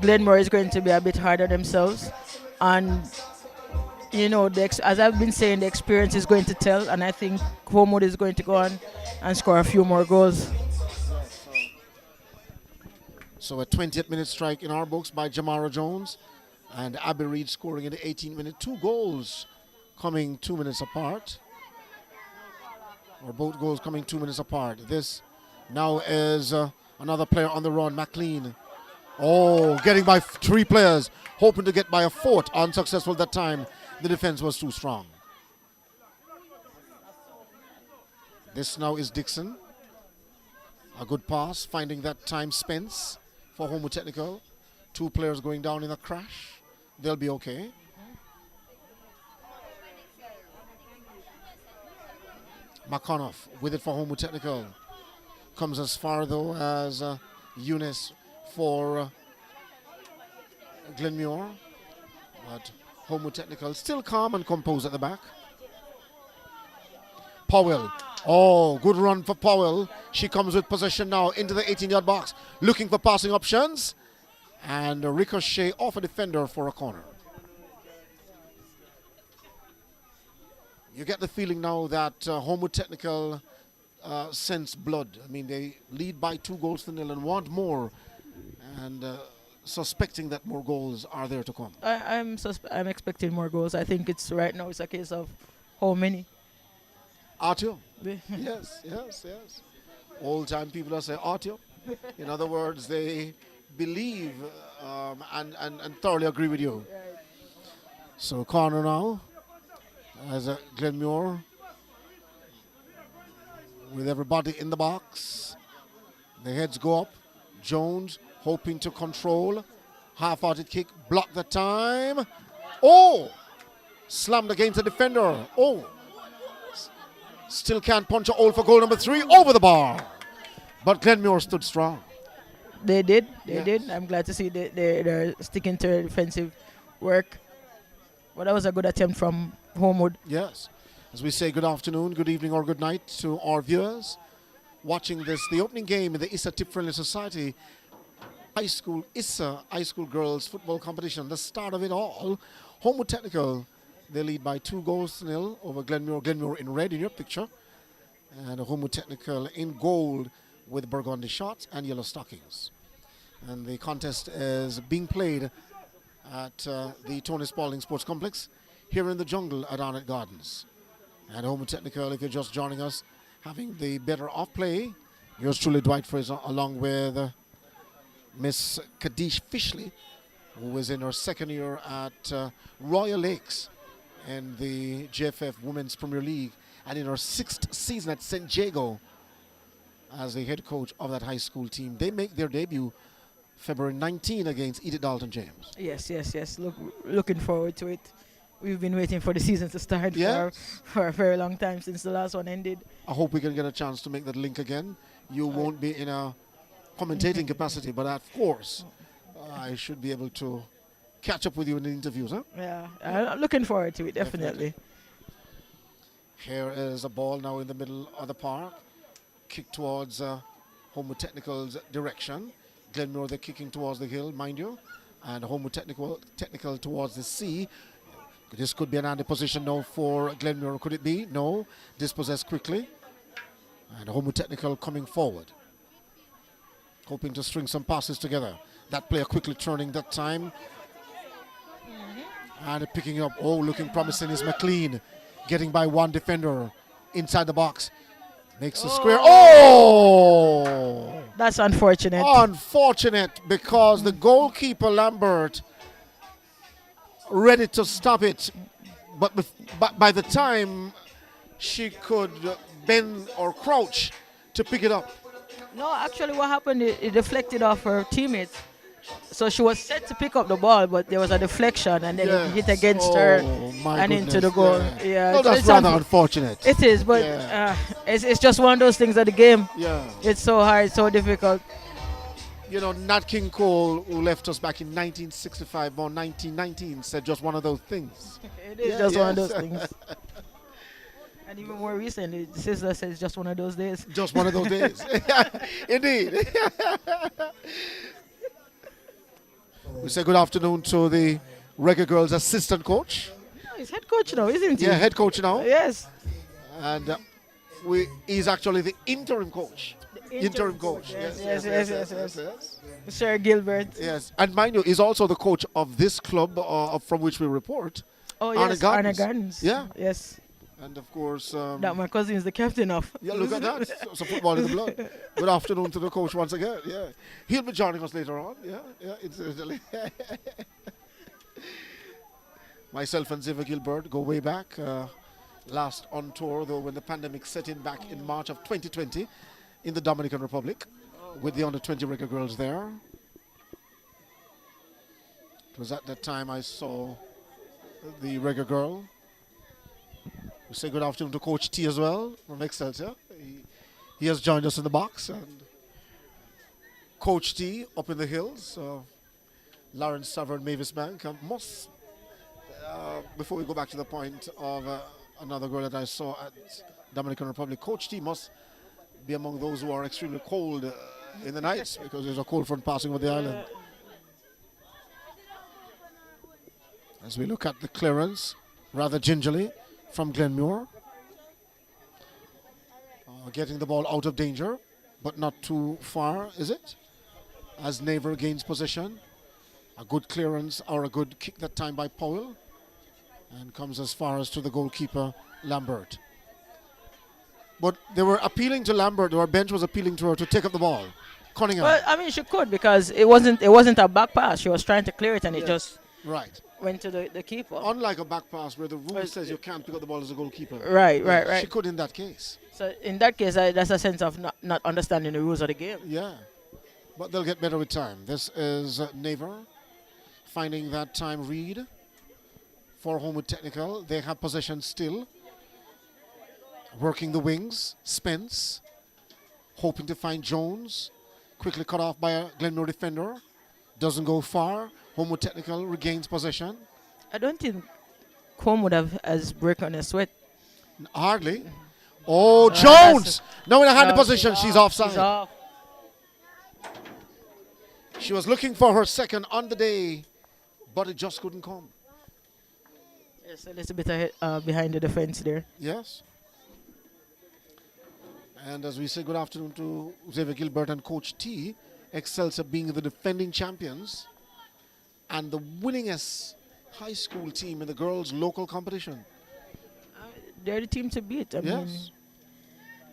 Glenmore is going to be a bit harder themselves, and you know, as I've been saying, the experience is going to tell, and I think Homewood is going to go on and score a few more goals. So a 20th minute strike in our books by Jamara Jones, and Abby Reed scoring in the 18th minute. 2 goals coming 2 minutes apart. Or both goals coming 2 minutes apart. This now is another player on the run, McLean. Oh, getting by 3 players, hoping to get by a 4th. Unsuccessful that time. The defense was too strong. This now is Dixon. A good pass, finding that time Spence for Homewood Technical. 2 players going down in a crash. They'll be okay. McConough with it for Homewood Technical. Comes as far though as Eunice for Glenmuir. But Homewood Technical still calm and composed at the back. Powell. Oh, good run for Powell. She comes with possession now into the 18-yard box. Looking for passing options. And a ricochet off a defender for a corner. You get the feeling now that Homewood Technical sense blood. I mean, they lead by 2 goals to 0 and want more. And suspecting that more goals are there to come. I'm expecting more goals. I think it's right now it's a case of how many. Artio. Yes. Old time people say Artio. In other words, they believe and thoroughly agree with you. So corner now as Glenmuir with everybody in the box. The heads go up. Jones hoping to control. Half-hearted kick, block the time. Oh! Slammed against the defender. Oh! Still can't punch a hole for goal number 3 over the bar. But Glenmuir stood strong. They did. Yes. Did. I'm glad to see they're sticking to their defensive work. But that was a good attempt from Homewood. Yes. As we say good afternoon, good evening or good night to our viewers watching this, the opening game in the Issa Tip Friendly Society Issa High School Girls Football Competition. The start of it all. Homewood Technical, they lead by 2 goals to 0 over Glenmuir. Glenmuir in red in your picture. And Homewood Technical in gold with burgundy shorts and yellow stockings. And the contest is being played at the Tony Spalding Sports Complex here in the jungle at Arnott Gardens. And Homewood Technical, if you're just joining us, having the better off play. Yours truly, Dwight Fraser, along with Miss Kadish Fishley, who is in her 2nd year at Royal Lakes in the JFF Women's Premier League, and in her 6th season at St. Jago as the head coach of that high school team. They make their debut February 19 against Edith Dalton James. Yes. Looking forward to it. We've been waiting for the season to start for a very long time since the last one ended. I hope we can get a chance to make that link again. You won't be in a commentating capacity, but of course, I should be able to catch up with you in the interviews. Huh? Yeah, I'm looking forward to it, definitely. Here is a ball now in the middle of the park. Kick towards Homewood Technical's direction. Glenmuir, they're kicking towards the hill, mind you. And Homewood Technical towards the sea. This could be an handy position now for Glenmuir. Could it be? No. Dispossessed quickly. And Homewood Technical coming forward. Hoping to string some passes together. That player quickly turning that time. And picking up. Oh, looking promising is McLean. Getting by 1 defender inside the box. Makes a square. Oh! That's unfortunate. Unfortunate because the goalkeeper, Lambert, ready to stop it. But by the time she could bend or crouch to pick it up. No, actually what happened, it deflected off her teammates. So she was set to pick up the ball, but there was a deflection, and then it hit Yes. against her Oh my and goodness. into the goal. Yeah. Yeah, No, that's it's rather unfortunate. it is, but Yeah. it's just one of those things of the game. Yeah. It's so hard, so difficult. You know, Nat King Cole, who left us back in 1965 or 1919, said just one of those things. It is Yeah, just one of yes. those things. And even more recently, the sister says just one of those days. Just one of those days. Indeed. We say good afternoon to the Reggae Girls assistant coach. Oh, he's head coach now, isn't he? Yeah, head coach now. Yes. And he's actually the interim coach. Interim coach. Yes. Sir Gilbert. Yes. And mind you, he's also the coach of this club from which we report. Oh, Arne yes, Gardens. Arne Gardens. Yeah. Yes. And of course, That my cousin is the captain of. yeah, look at that. So football in the blood. Good afternoon to the coach once again. Yeah, he'll be joining us later on. Yeah, incidentally. Myself and Xavier Gilbert go way back. Last on tour, though, when the pandemic set in back in March of 2020 in the Dominican Republic with the under-20 Reggae Girls there. It was at that time I saw the Reggae Girl. We say good afternoon to Coach T as well from Excelsior. He has joined us in the box. And Coach T up in the hills. Lawrence Savard, Mavis Bank. Before we go back to the point of another girl that I saw at Dominican Republic, Coach T must be among those who are extremely cold in the nights because there's a cold front passing over the island. As we look at the clearance, rather gingerly, from Glenmuir. Getting the ball out of danger, but not too far, is it? As Naver gains possession. A good clearance or a good kick that time by Powell. And comes as far as to the goalkeeper, Lambert. But they were appealing to Lambert, our bench was appealing to her to take up the ball. Cunningham. Well, I mean, she could because it wasn't a back pass. She was trying to clear it and it just Right. went to the keeper. Unlike a back pass where the rule says you can't pick up the ball as a goalkeeper. Right. She could in that case. So in that case, that's a sense of not understanding the rules of the game. Yeah. But they'll get better with time. This is Naver finding that time Reed for Homewood Technical. They have possession still. Working the wings. Spence hoping to find Jones. Quickly cut off by a Glenmore defender. Doesn't go far. Homewood Technical regains possession. I don't think Combe would have as break on a sweat. Hardly. Oh, Jones! Now in a hand position, she's offside. She's off. She was looking for her second on the day, but it just couldn't come. Yes, a little bit ahead, behind the defense there. Yes. And as we say good afternoon to Xavier Gilbert and Coach T, Excelsior being the defending champions and the winningest high school team in the girls' local competition. They're the team to beat. I mean, Yes.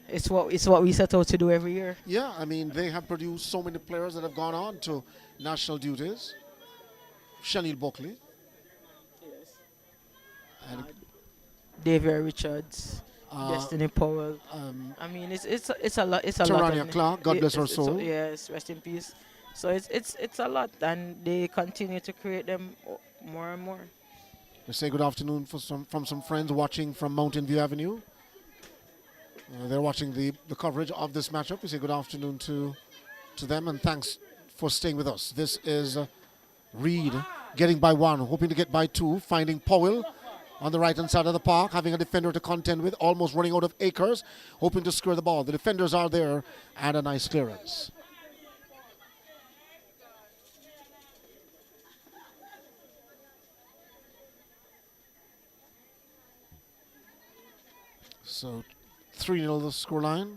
it's what we set out to do every year. Yeah, I mean, they have produced so many players that have gone on to national duties. Shanil Buckley. And Davia Richards, Destiny Powell. I mean, it's a lot. It's a lot. Tarania Clark, God bless her soul. Yes, rest in peace. So it's a lot, and they continue to create them more and more. We say good afternoon from some friends watching from Mountain View Avenue. They're watching the coverage of this matchup. We say good afternoon to them, and thanks for staying with us. This is Reed getting by one, hoping to get by two, finding Powell on the right-hand side of the park, having a defender to contend with, almost running out of acres, hoping to square the ball. The defenders are there, and a nice clearance. So 3-0 the scoreline.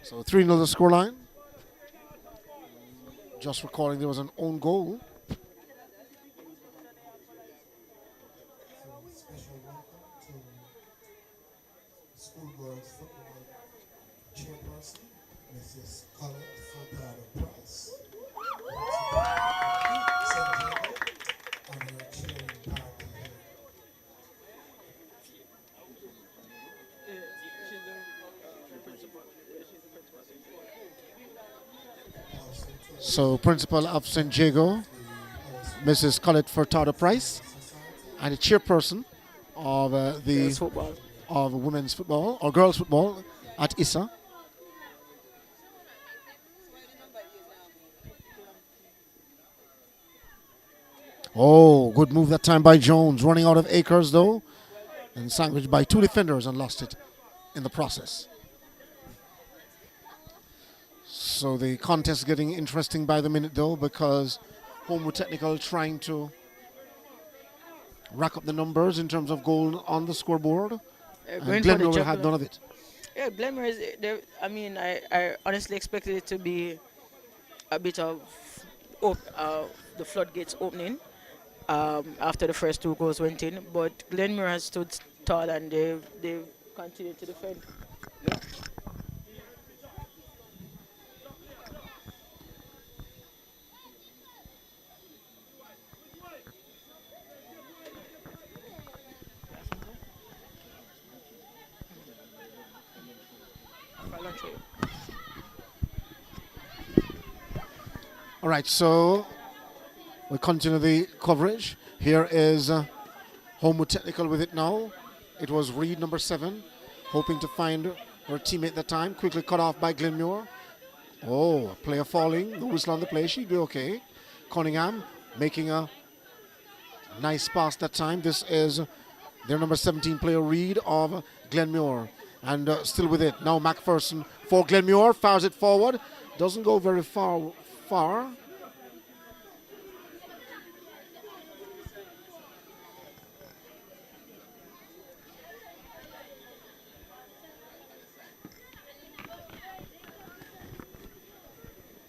So 3-0 the scoreline. Just recalling there was an own goal. Special welcome to Schoolgirl football So, principal of St. Jago, Mrs. Colette Furtado Price, and the chairperson of Girls football. of women's football or girls football at Issa. Oh, good move that time by Jones, running out of acres though, and sandwiched by two defenders and lost it in the process. So the contest is getting interesting by the minute though, because Homewood Technical trying to rack up the numbers in terms of goal on the scoreboard, and Glenmore had none of it. Yeah, Glenmore is. I honestly expected it to be a bit of the floodgates opening after the first two goals went in, but Glenmore has stood tall and they've continued to defend. All right, so we continue the coverage. Here is Homewood Technical with it now. It was Reed, number 7, hoping to find her teammate that time. Quickly cut off by Glenmore. Oh, a player falling. The whistle on the play. She'd be okay. Cunningham making a nice pass that time. This is their number 17 player, Reed of Glenmore. And still with it. Now McPherson for Glenmore. Fires it forward. Doesn't go very far.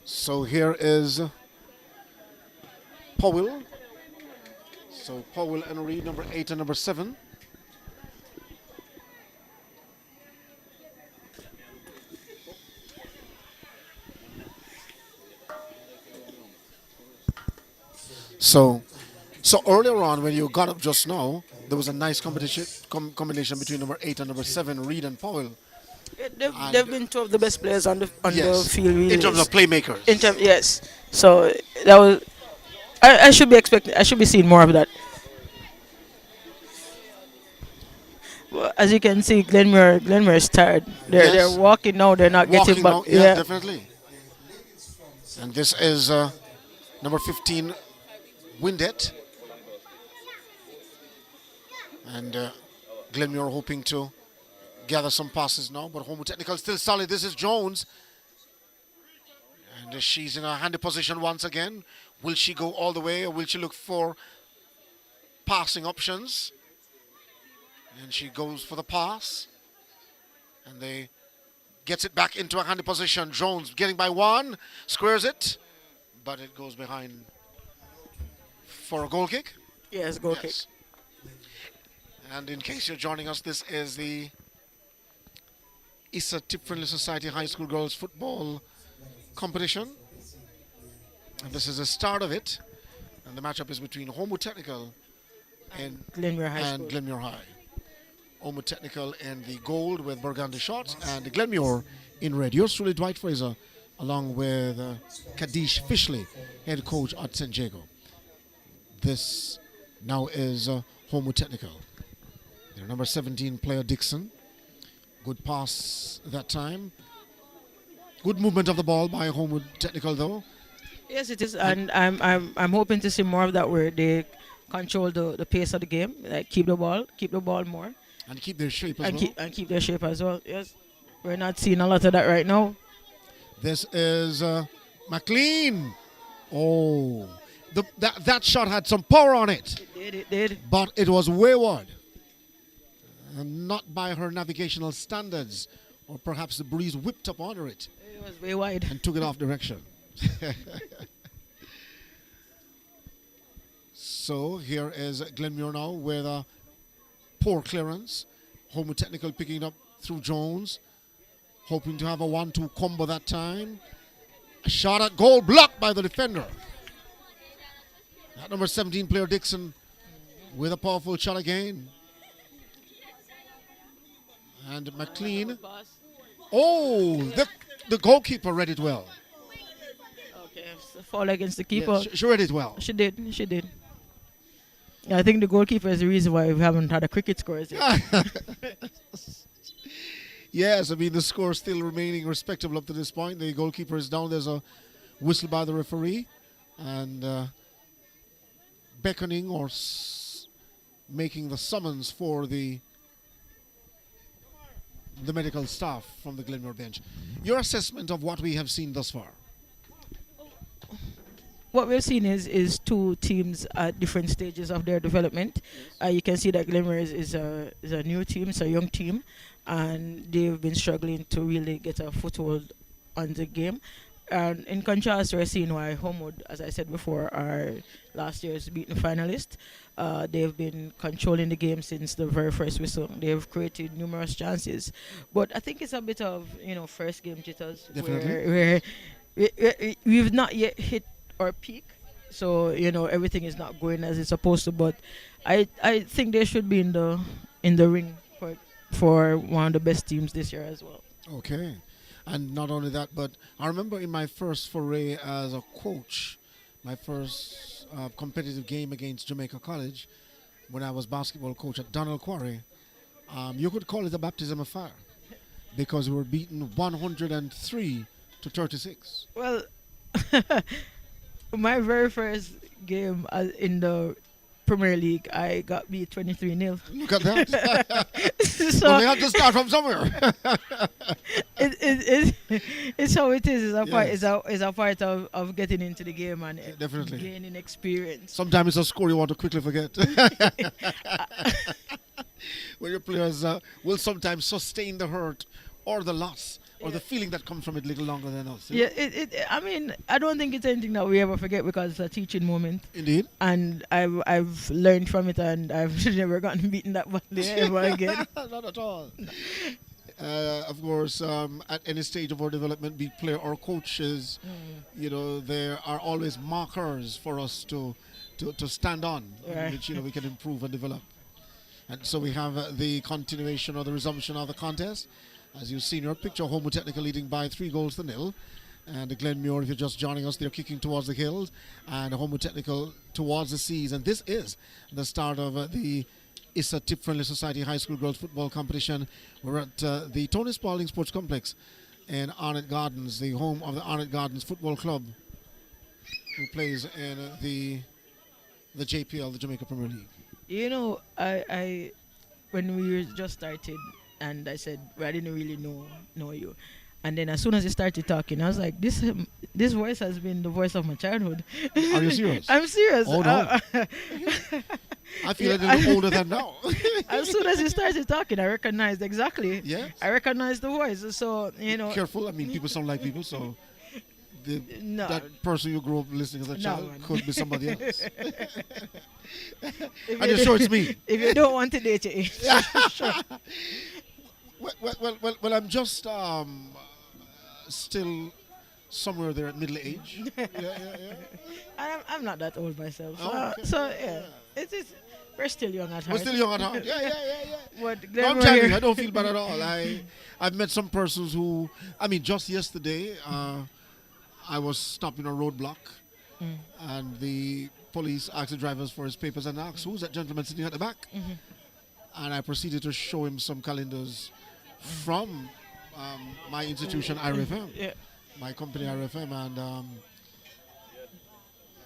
So here is Powell. So Powell and Reed, number 8 and number 7. So earlier on, when you got up just now, there was a nice combination between number 8 and number 7, Reed and Powell. Yeah, they've been two of the best players on the Yes, field. Really. in terms of playmakers. Yes. So that was. I should be expecting. I should be seeing more of that. Well, as you can see, Glenmore is tired. They're walking now. They're not getting back. Now, yeah, definitely. And this is number 15, Windet. And Glenmore hoping to gather some passes now, but Homewood Technical still solid. This is Jones. And she's in a handy position once again. Will she go all the way, or will she look for passing options? And she goes for the pass. And they gets it back into a handy position. Jones getting by one, squares it, but it goes behind for a goal kick. Yes, goal kick. And in case you're joining us, this is the Issa Tip Friendly Society High School Girls Football Competition. And this is the start of it. And the matchup is between Homewood Technical and Glenmore High. Glenmore High. Homewood Technical in the gold with burgundy shorts, and Glenmore in red. Yours truly, Dwight Fraser, along with Kadish Fishley, head coach at St. Jago. This now is Homewood Technical. Their number 17 player, Dixon. Good pass that time. Good movement of the ball by Homewood Technical, though. Yes, it is, and I'm hoping to see more of that, where they control the pace of the game, like keep the ball more, and keep their shape as well. Keep their shape as well. Yes, we're not seeing a lot of that right now. This is McLean. Oh, that shot had some power on it. It did. But it was wayward. And not by her navigational standards, or perhaps the breeze whipped up under it. It was way wide. And took it off direction. So here is Glenmore now with a poor clearance. Homewood Technical picking it up through Jones, hoping to have a 1-2 combo that time. A shot at goal, blocked by the defender. That number 17 player Dixon with a powerful shot again. And McLean. Oh, the goalkeeper read it well. Okay. Yes, fall against the keeper. Yeah, she read it well. She did. She did. I think the goalkeeper is the reason why we haven't had a cricket score. Yet. Yes, I mean, the score still remaining respectable up to this point. The goalkeeper is down. There's a whistle by the referee. And beckoning or making the summons for the medical staff from the Glenmore bench. Your assessment of what we have seen thus far? What we've seen is two teams at different stages of their development. You can see that Glenmore is a new team, it's a young team, and they've been struggling to really get a foothold on the game. And in contrast, we're seeing why Homewood, as I said before, are last year's beaten finalist. They've been controlling the game since the very first whistle. They've created numerous chances, but I think it's a bit of first game jitters. Definitely. Where we've not yet hit our peak, so everything is not going as it's supposed to. But I think they should be in the ring for one of the best teams this year as well. Okay. And not only that, but I remember in my first foray as a coach, my first competitive game against Jamaica College, when I was basketball coach at Donald Quarry, you could call it a baptism of fire because we were beaten 103 to 36. Well, my very first game in the Premier League, I got beat 23-0. Look at that. So Well, we have to start from somewhere. it's how it is. It's Yes. a part of getting into the game and Definitely. gaining experience. Sometimes it's a score you want to quickly forget. When your players will sometimes sustain the hurt or the loss or the feeling that comes from it a little longer than us. Yeah, I mean, I don't think it's anything that we ever forget because it's a teaching moment. Indeed. And I've learned from it, and I've never gotten beaten that badly ever again. Not at all. Of course, at any stage of our development, be it player or coaches, there are always markers for us to stand on, Right. which we can improve and develop. And so we have the continuation or the resumption of the contest. As you see in your picture, Homo Technical leading by 3-0. And Glenmuir, if you're just joining us, they're kicking towards the hills, and Homo Technical towards the seas. And this is the start of the Issa Tip Friendly Society High School Girls Football Competition. We're at the Tony Spalding Sports Complex in Arnott Gardens, the home of the Arnott Gardens Football Club, who plays in the JPL, the Jamaica Premier League. I when we just started, and I said, well, I didn't really know you. And then as soon as you started talking, I was like, this voice has been the voice of my childhood. Are you serious? I'm serious. Oh, no. I feel a little older than now. As soon as you started talking, I recognized exactly. Yes. I recognized the voice. So, Careful. I mean, people sound like people, so No. that person you grew up listening as a child man. could be somebody else. If Are you sure it's me? If you don't want to date your age, sure. Well, I'm just still somewhere there at middle age. Yeah. I'm not that old myself. So, Oh, okay. It's we're still young at We're heart. still young at heart. Yeah. But No, then I'm we're telling here. you, I don't feel bad at all. I've met some persons who, I mean, just yesterday, I was stopped in a roadblock, and the police asked the drivers for his papers and asked, who's that gentleman sitting at the back? And I proceeded to show him some calendars from my institution, IRFM, Yeah. my company, IRFM, and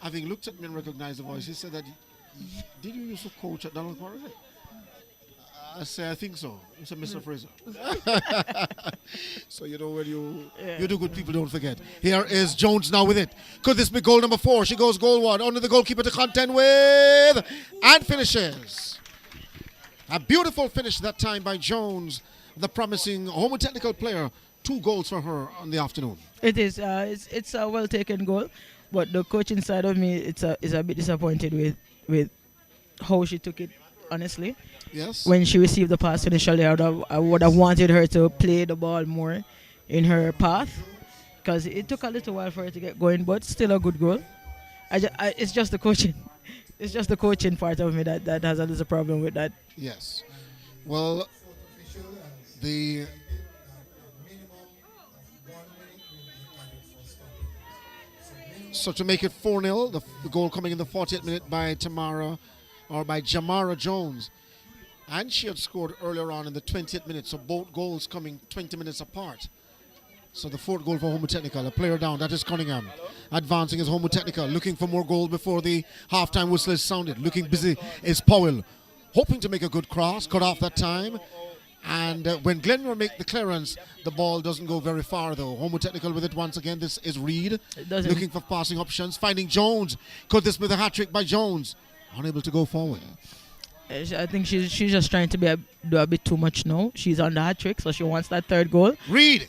having looked at me and recognized the voice, he said that, did you used to coach at Donald Quarry? I say, I think so. He said, Mr. Fraser. So, when you do good, people don't forget. Here is Jones now with it. Could this be goal number 4? She goes goal 1. Under the goalkeeper to contend with, and finishes. A beautiful finish that time by Jones, the promising Homo Technical player. 2 goals for her on the afternoon. It is. It's a well taken goal, but the coaching side of me, is a bit disappointed with how she took it. Honestly, Yes. when she received the pass initially, I would have wanted her to play the ball more in her path, because it took a little while for her to get going, but still a good goal. It's just the coaching. It's just the coaching part of me that has a little problem with that. Yes. Well, the minimum of 1 minute will be added for stopping. So minimum So to make it 4-0, the goal coming in the 40th minute by Jamara Jones. And she had scored earlier on in the 20th minute, so both goals coming 20 minutes apart. So the fourth goal for Homo Technical, a player down, that is Cunningham. Advancing is Homo Technical, looking for more goals before the halftime whistle is sounded. Looking busy is Powell, hoping to make a good cross, cut off that time. And when Glenmore make the clearance, the ball doesn't go very far though. Homo Technical with it once again. This is Reed, looking for passing options, finding Jones. Could this be the hat-trick by Jones? Unable to go forward. I think she's just trying to do a bit too much now. She's on the hat-trick, so she wants that third goal. Reed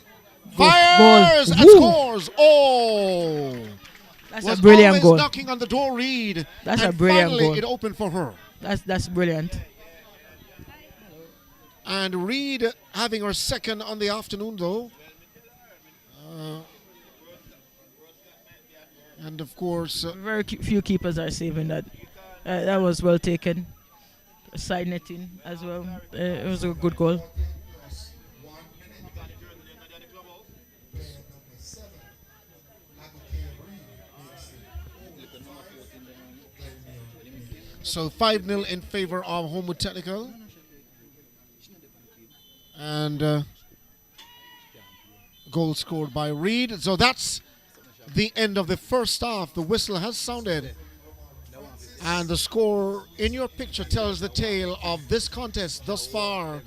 fires and scores. Oh, that's a brilliant goal. Knocking on the door, Reed. That's a brilliant finally goal. It opened for her. That's brilliant. And Reed having her second on the afternoon, though. And of course, very few keepers are saving that. That was well taken. Side netting as well. It was a good goal. So 5-0 in favor of Homo Technical. And goal scored by Reed. So that's the end of the first half. The whistle has sounded. And the score in your picture tells the tale of this contest thus far.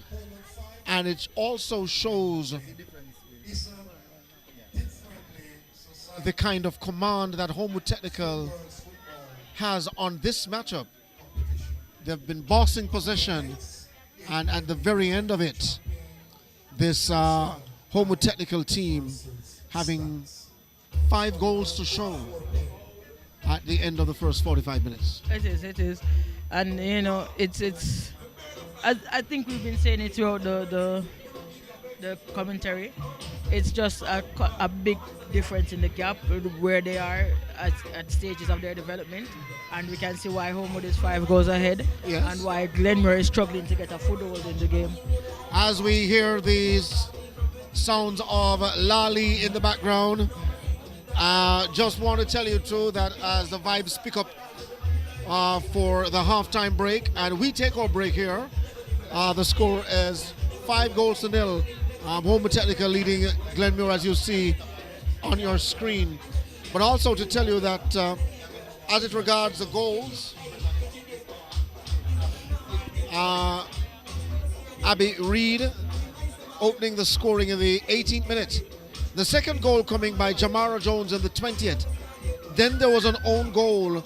And it also shows the kind of command that Homo Technical has on this matchup. They've been bossing possession, and at the very end of it, this Homo Technical team having 5 goals to show at the end of the first 45 minutes. It is. And, you know, it's I think we've been saying it throughout the commentary. It's just a big difference in the gap where they are at stages of their development. And we can see why Homewood is 5 goals ahead, yes, and why Glenmore is struggling to get a foothold in the game. As we hear these sounds of Lali in the background, just want to tell you too that as the vibes pick up for the halftime break, and we take our break here, the score is 5-0. Homo Technical leading Glenmore, as you see on your screen. But also to tell you that as it regards the goals, Abby Reed opening the scoring in the 18th minute. The second goal coming by Jamara Jones in the 20th. Then there was an own goal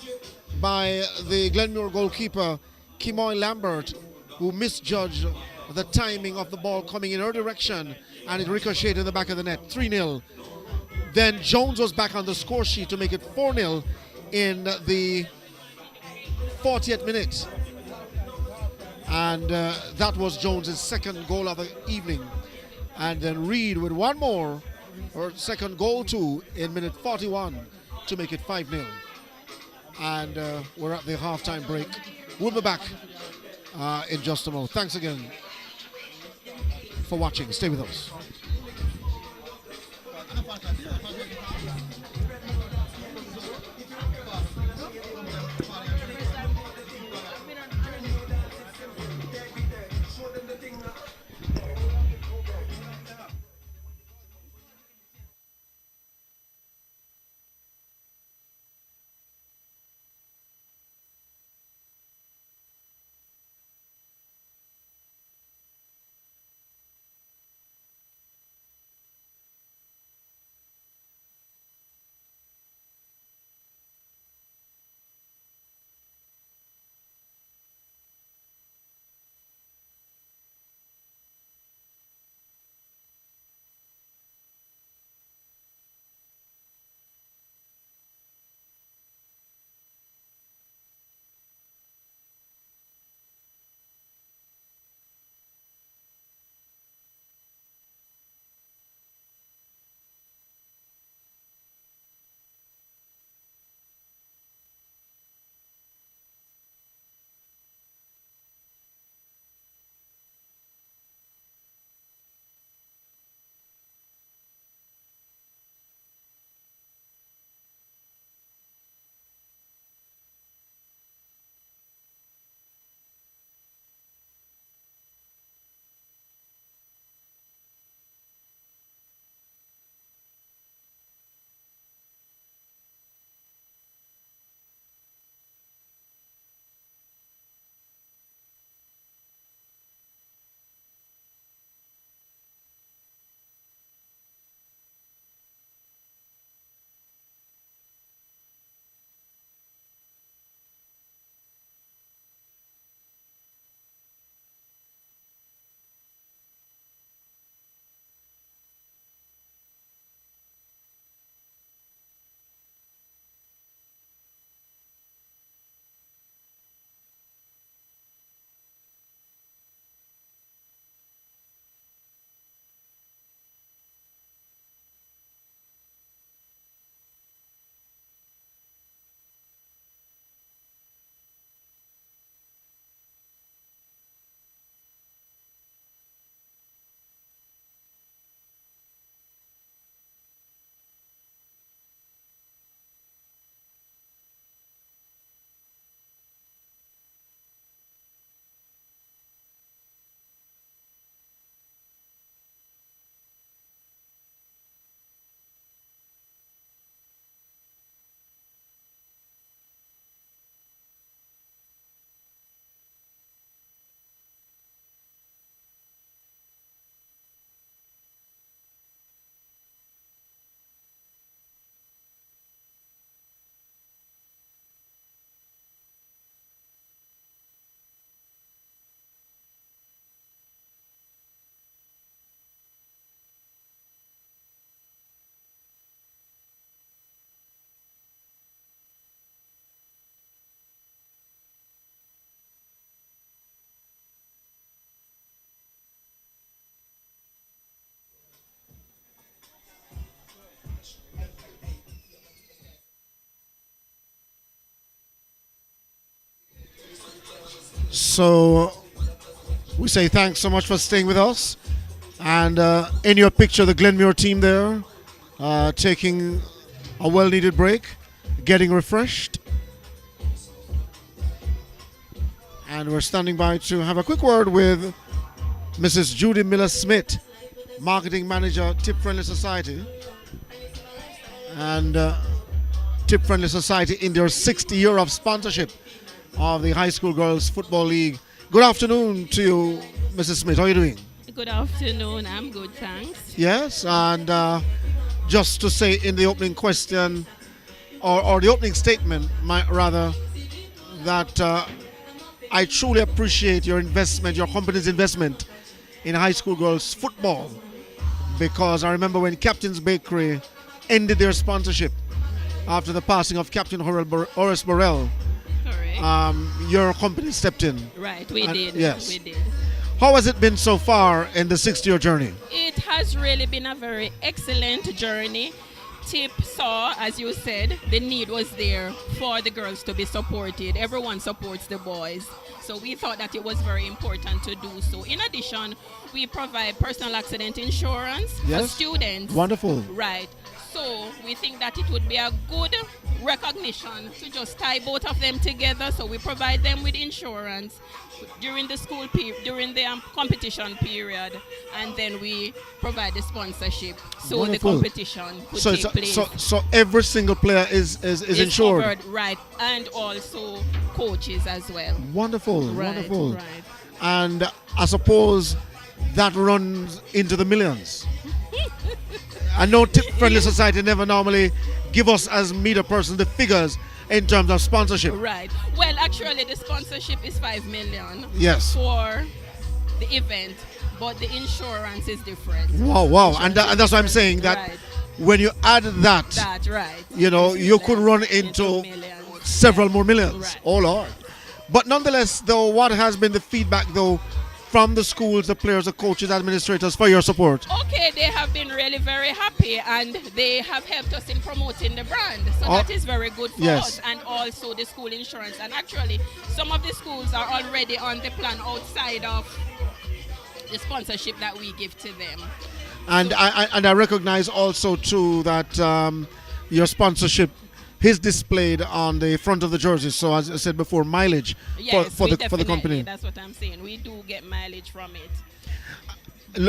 by the Glenmore goalkeeper, Kimoy Lambert, who misjudged the timing of the ball coming in her direction, and it ricocheted in the back of the net. 3-0. Then Jones was back on the score sheet to make it 4-0 in the 40th minute. And that was Jones' second goal of the evening. And then Reed with one more, her second goal too, in minute 41 to make it 5-0. And we're at the halftime break. We'll be back in just a moment. Thanks again for watching. Stay with us. So we say thanks so much for staying with us. And in your picture, the Glenmuir team there, taking a well-needed break, getting refreshed. And we're standing by to have a quick word with Mrs. Judy Miller-Smith, Marketing Manager, Tip Friendly Society. And Tip Friendly Society in their 6th year of sponsorship of the High School Girls Football League. Good afternoon to you, Mrs. Smith. How are you doing? Good afternoon. I'm good, thanks. Yes, and just to say in the opening question, or the opening statement, rather, that I truly appreciate your investment, your company's investment in high school girls football, because I remember when Captain's Bakery ended their sponsorship after the passing of Captain Horace Burrell. Correct. Your company stepped in. Right, we And- did. yes. We did. How has it been so far in the 6th-year journey? It has really been a very excellent journey. Tip saw, as you said, the need was there for the girls to be supported. Everyone supports the boys. So we thought that it was very important to do so. In addition, we provide personal accident insurance for Yes. students. Wonderful. Right. So we think that it would be a good recognition to just tie both of them together. So we provide them with insurance during the during the competition period, and then we provide the sponsorship so Wonderful. the competition could So, take place. so every single player is It's insured. covered, right, and also coaches as well. Wonderful, Right, wonderful. right. And I suppose that runs into the millions. I know Tip Friendly Society never normally give us as media persons the figures in terms of sponsorship. Right. Well, actually, the sponsorship is 5 million Yes. for the event, but the insurance is different. Wow, wow. And that's why I'm saying that Right. when you add that, That right. you know, It's you could run millions. into millions. several Yeah. more millions. Right. Oh, Lord. But nonetheless, though, what has been the feedback, though, from the schools, the players, the coaches, administrators for your support? Okay, they have been really very happy, and they have helped us in promoting the brand. So Oh, that is very good for yes. us, and also the school insurance. And actually, some of the schools are already on the plan outside of the sponsorship that we give to them. And I recognize also too that your sponsorship is displayed on the front of the jersey. So as I said before, mileage Yes, for we the definitely, company. That's what I'm saying. We do get mileage from it.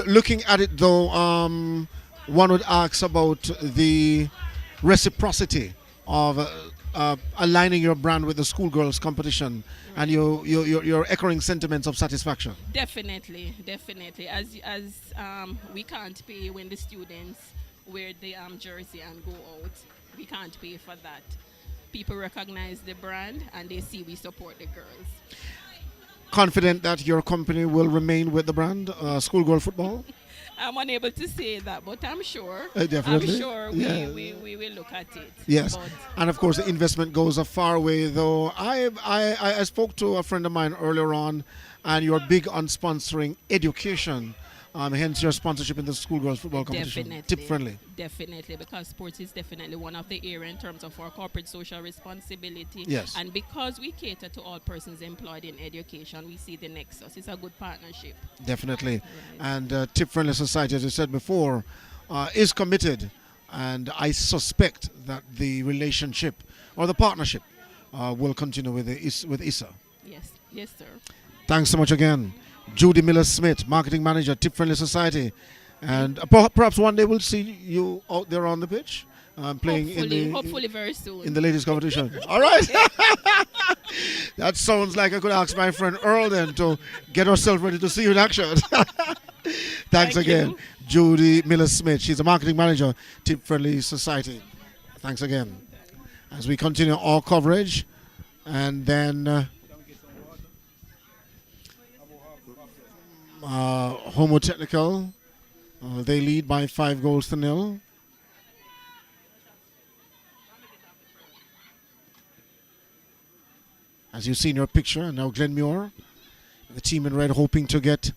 Looking at it though, one would ask about the reciprocity of aligning your brand with the schoolgirls competition and your echoing sentiments of satisfaction. Definitely, definitely. As we can't pay when the students wear the jersey and go out. We can't pay for that. People recognize the brand and they see we support the girls. Confident that your company will remain with the brand, schoolgirl football? I'm unable to say that, but I'm sure. Definitely. I'm sure Yeah. we will look at it. Yes, But and of course the investment goes a far way. Though I spoke to a friend of mine earlier on, and you're big on sponsoring education, hence your sponsorship in the schoolgirls football competition. definitely. Tip friendly. Definitely, because sports is definitely one of the areas in terms of our corporate social responsibility. Yes. And because we cater to all persons employed in education, we see the nexus. It's a good partnership. Definitely. Right. And Tip Friendly Society, as I said before, is committed, and I suspect that the relationship or the partnership will continue with Issa. Yes, yes, sir. Thanks so much again. Judy Miller-Smith, Marketing Manager, Tip Friendly Society. And perhaps one day we'll see you out there on the pitch playing Hopefully very soon. in the ladies competition. All right. That sounds like I could ask my friend Earl then to get herself ready to see you in action. Thanks Thank again. you. Judy Miller-Smith. She's a Marketing Manager, Tip Friendly Society. Thanks again. As we continue our coverage, and then Homo Technical, they lead by 5-0. As you see in your picture, and now Glenmuir, the team in red hoping to get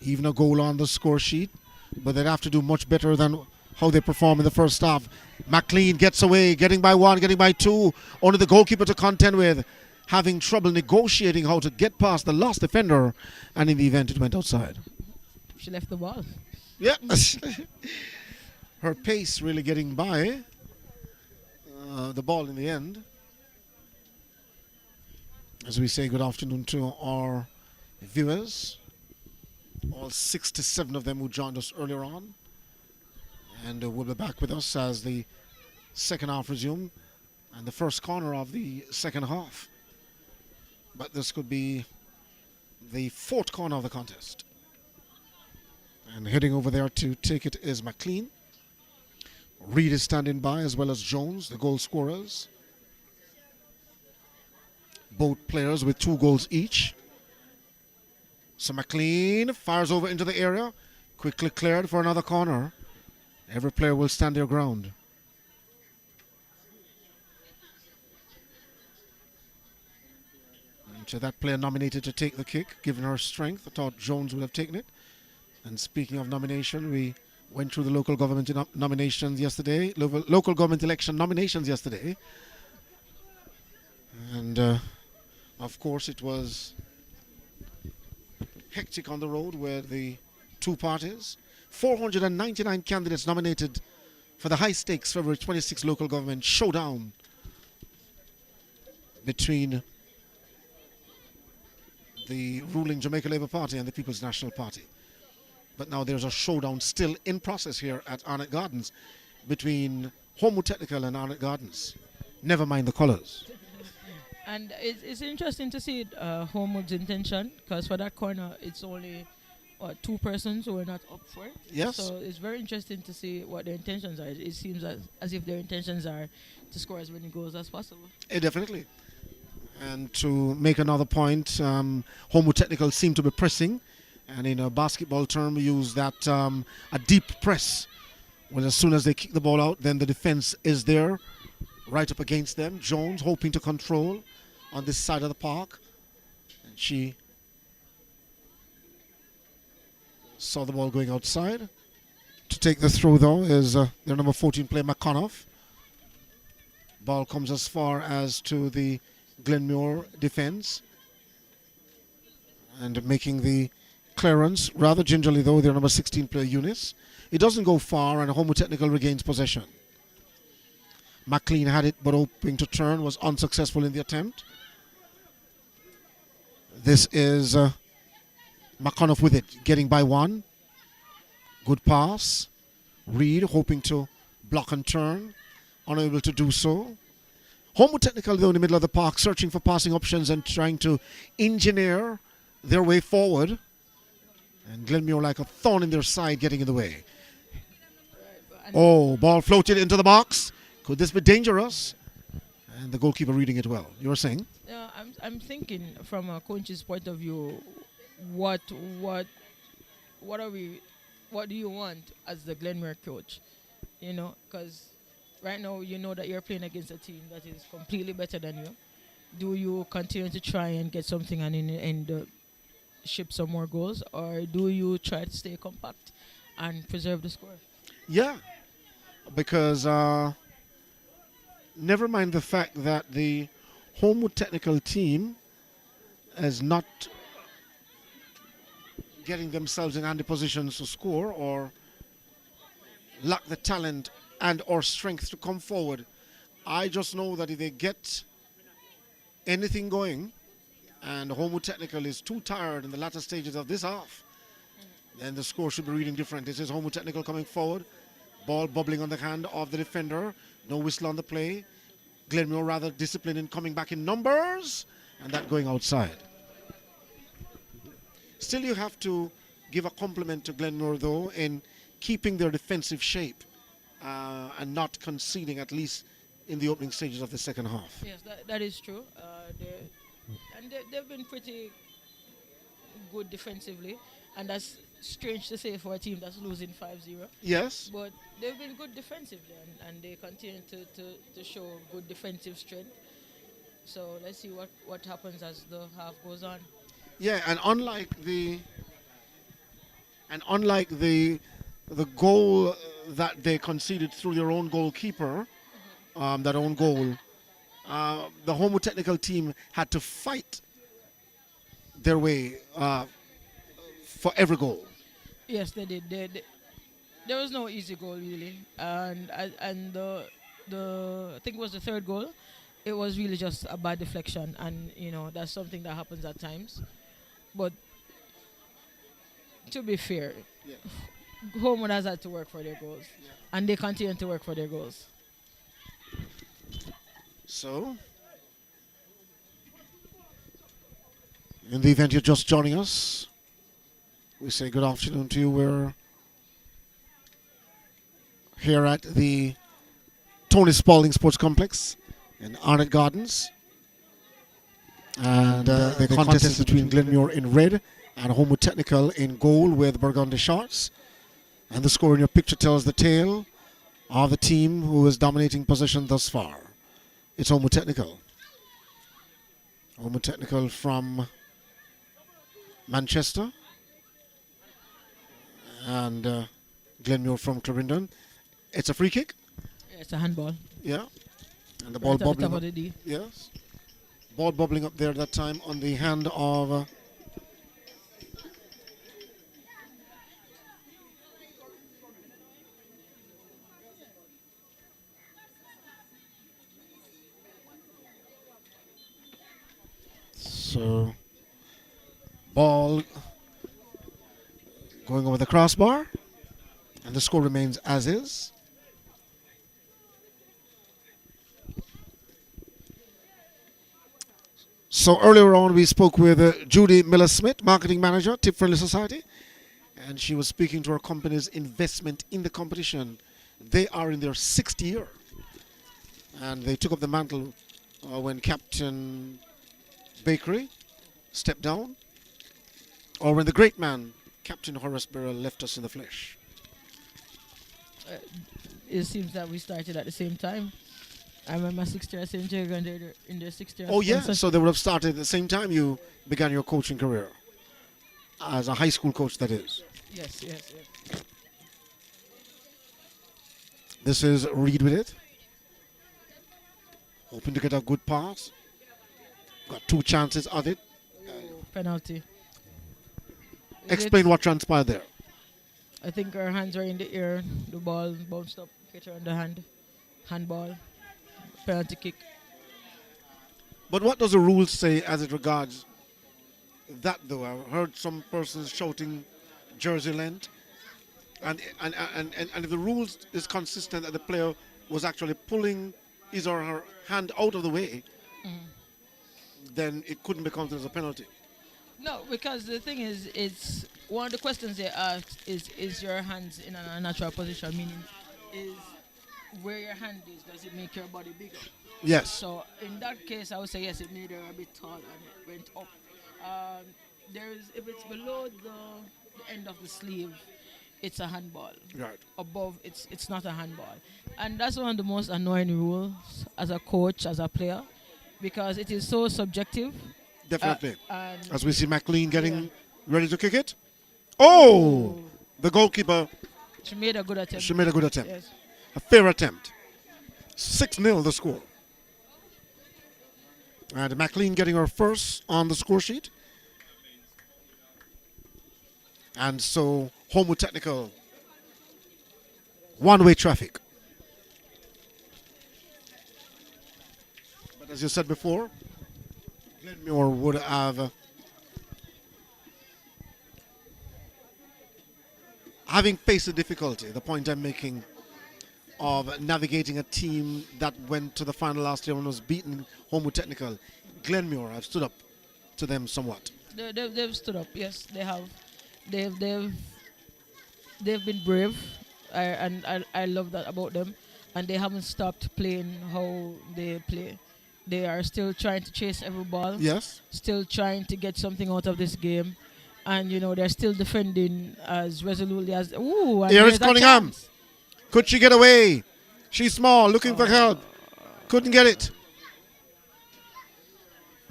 even a goal on the score sheet, but they'd have to do much better than how they perform in the first half. McLean gets away, getting by 1, getting by 2, only the goalkeeper to contend with. having trouble negotiating how to get past the last defender, and in the event it went outside. She left the ball. Yeah. Her pace really getting by the ball in the end. As we say good afternoon to our viewers, all 67 of them who joined us earlier on, and will be back with us as the second half resume and the first corner of the second half. But this could be the fourth corner of the contest. And heading over there to take it is McLean. Reed is standing by, as well as Jones, the goal scorers. Both players with 2 goals each. So McLean fires over into the area, quickly cleared for another corner. Every player will stand their ground. And to that player nominated to take the kick, given her strength, I thought Jones would have taken it. And speaking of nomination, we went through the local government nominations yesterday, local government election nominations yesterday. And of course it was hectic on the road with the 2 parties. 499 candidates nominated for the high stakes February 26 local government showdown between the ruling Jamaica Labour Party and the People's National Party. But now there's a showdown still in process here at Arnett Gardens between Homo Technical and Arnett Gardens. Never mind the colours. And it's interesting to see Homewood's intention, because for that corner, it's only 2 persons who are not up for it. Yes. So it's very interesting to see what their intentions are. It seems as if their intentions are to score as many goals as possible. Definitely. And to make another point, Homo Technical seem to be pressing. And in a basketball term, we use that a deep press. When as soon as they kick the ball out, then the defense is there, right up against them. Jones hoping to control on this side of the park. And she saw the ball going outside. To take the throw, though, is their number 14 player, McConough. Ball comes as far as to the Glenmuir defense. And making the clearance rather gingerly, though, their number 16 player, Eunice. It doesn't go far, and Homo Technical regains possession. McLean had it, but hoping to turn, was unsuccessful in the attempt. This is McConough with it, getting by 1. Good pass. Reed hoping to block and turn, unable to do so. Homo Technical, though, in the middle of the park, searching for passing options and trying to engineer their way forward. And Glenmuir, like a thorn in their side, getting in the way. Oh, ball floated into the box. Could this be dangerous? And the goalkeeper reading it well. You were saying? I'm thinking from a coach's point of view, what are we? What do you want as the Glenmuir coach? You know, because right now you know that you're playing against a team that is completely better than you. Do you continue to try and get something and ship some more goals, or do you try to stay compact and preserve the score? Yeah, because never mind the fact that the Homo Technical team is not getting themselves in handy positions to score or lack the talent and or strength to come forward. I just know that if they get anything going, and Homo Technical is too tired in the latter stages of this half, then the score should be reading different. This is Homo Technical coming forward. Ball bubbling on the hand of the defender. No whistle on the play. Glenmuir rather disciplined in coming back in numbers, and that going outside. Still, you have to give a compliment to Glenmuir, though, in keeping their defensive shape and not conceding, at least in the opening stages of the second half. Yes, that is true. They've been pretty good defensively, and that's strange to say for a team that's losing 5-0. Yes. But they've been good defensively, and they continue to show good defensive strength. So let's see what happens as the half goes on. Yeah, and unlike the goal that they conceded through their own goalkeeper, that own goal the Homo Technical team had to fight their way for every goal. Yes, they did. There was no easy goal really, and the I think it was the third goal. It was really just a bad deflection, and that's something that happens at times. But to be fair, Yeah. Homewood has had to work for their goals, and they continue to work for their goals. So, in the event you're just joining us, we say good afternoon to you. We're here at the Tony Spalding Sports Complex in Arnott Gardens. And the contest is between Glenmuir in red and Homo Technical in gold with burgundy shorts. And the score in your picture tells the tale of the team who is dominating possession thus far. It's Homo Technical. Homo Technical from Manchester. And Glenmuir from Clarendon. It's a free kick. Yeah, it's a handball. Yeah. And the ball Right at the top bubbling of up. the D. Yes. Ball bubbling up there that time on the hand of so ball going over the crossbar, and the score remains as is. So earlier on, we spoke with Judy Miller-Smith, marketing manager, Tip Friendly Society, and she was speaking to her company's investment in the competition. They are in their 6th year, and they took up the mantle when Captain Bakery stepped down, or when the great man, Captain Horace Burrell, left us in the flesh. It seems that we started at the same time. I remember 6th year at St. Jago and they're in their 6th year. Oh yeah, so they would have started at the same time you began your coaching career. As a high school coach, that is. Yes. This is Reed with it. Hoping to get a good pass. Got 2 chances at it. Penalty. Explain what transpired there. I think her hands were in the air. The ball bounced up, hit her on the hand. Handball. Penalty kick. But what does the rules say as it regards that though? I've heard some persons shouting jersey length. And if the rules is consistent that the player was actually pulling his or her hand out of the way, then it couldn't be counted as a penalty. No, because the thing is, it's one of the questions they asked is your hands in a natural position, meaning is where your hand is, does it make your body bigger? Yes. So in that case, I would say yes, it made her a bit tall and it went up. If it's below the end of the sleeve, it's a handball. Right. Above, it's not a handball. And that's one of the most annoying rules as a coach, as a player, because it is so subjective. Definitely. And As we see McLean getting ready to kick it. Oh! The goalkeeper, she made a good attempt. she made a good attempt. Yes. A fair attempt. 6-0 the score. And McLean getting her first on the score sheet. And so Homo Technical, one-way traffic. But as you said before, Glenmuir would have having faced the difficulty, the point I'm making, of navigating a team that went to the final last year and was beaten Homo Technical. Glenmuir have stood up to them somewhat. They've stood up. Yes, they have. They've been brave, I love that about them, and they haven't stopped playing how they play. They are still trying to chase every ball. Yes. Still trying to get something out of this game, and they're still defending as resolutely as. Ooh! And Here is there's a Cunningham. chance. Could she get away? She's small, looking for help. Couldn't get it.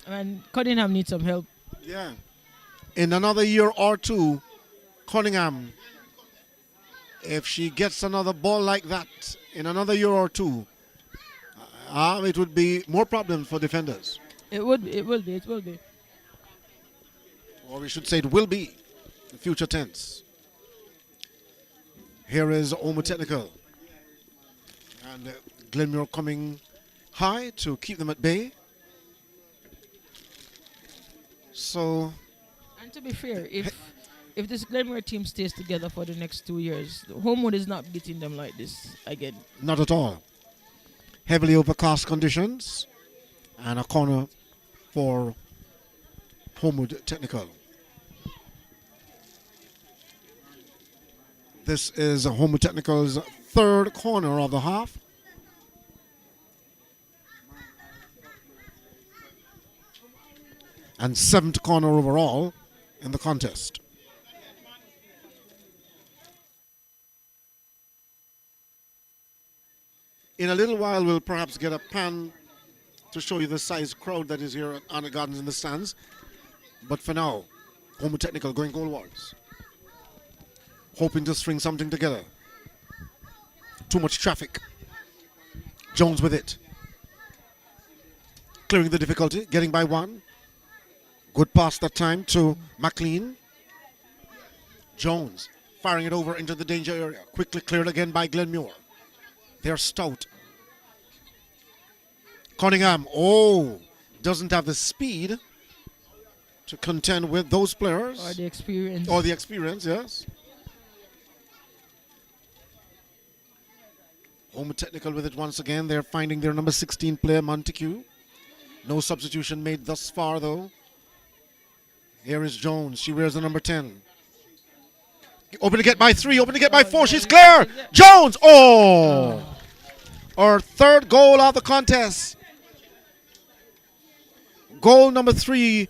And Cunningham needs some help. Yeah. In another year or two, Cunningham, if she gets another ball like that in another year or two, It would be more problems for defenders. It would be. It will be. It will be. Or we should say it will be. The future tense. Here is Omo Technical. And Glenmore coming high to keep them at bay. So, And to be fair, if this Glenmore team stays together for the next 2 years, Homewood is not beating them like this again. not at all. Heavily overcast conditions. And a corner for Homewood Technical. This is Homewood Technical's third corner of the half. And seventh corner overall in the contest. In a little while, we'll perhaps get a pan to show you the size crowd that is here at Honor Gardens in the stands. But for now, Homewood Technical going goalwards. Hoping to string something together. Too much traffic. Jones with it. Clearing the difficulty, getting by one. Good pass that time to McLean. Jones firing it over into the danger area. Quickly cleared again by Glenmore. They're stout. Cunningham, doesn't have the speed to contend with those players. Or the experience. Or the experience, yes. Home Technical with it once again. They're finding their number 16 player, Montague. No substitution made thus far, though. Here is Jones. She wears the number 10. Open to get by 3. Open to get by 4. She's clear. Jones. Our third goal of the contest. Goal number 3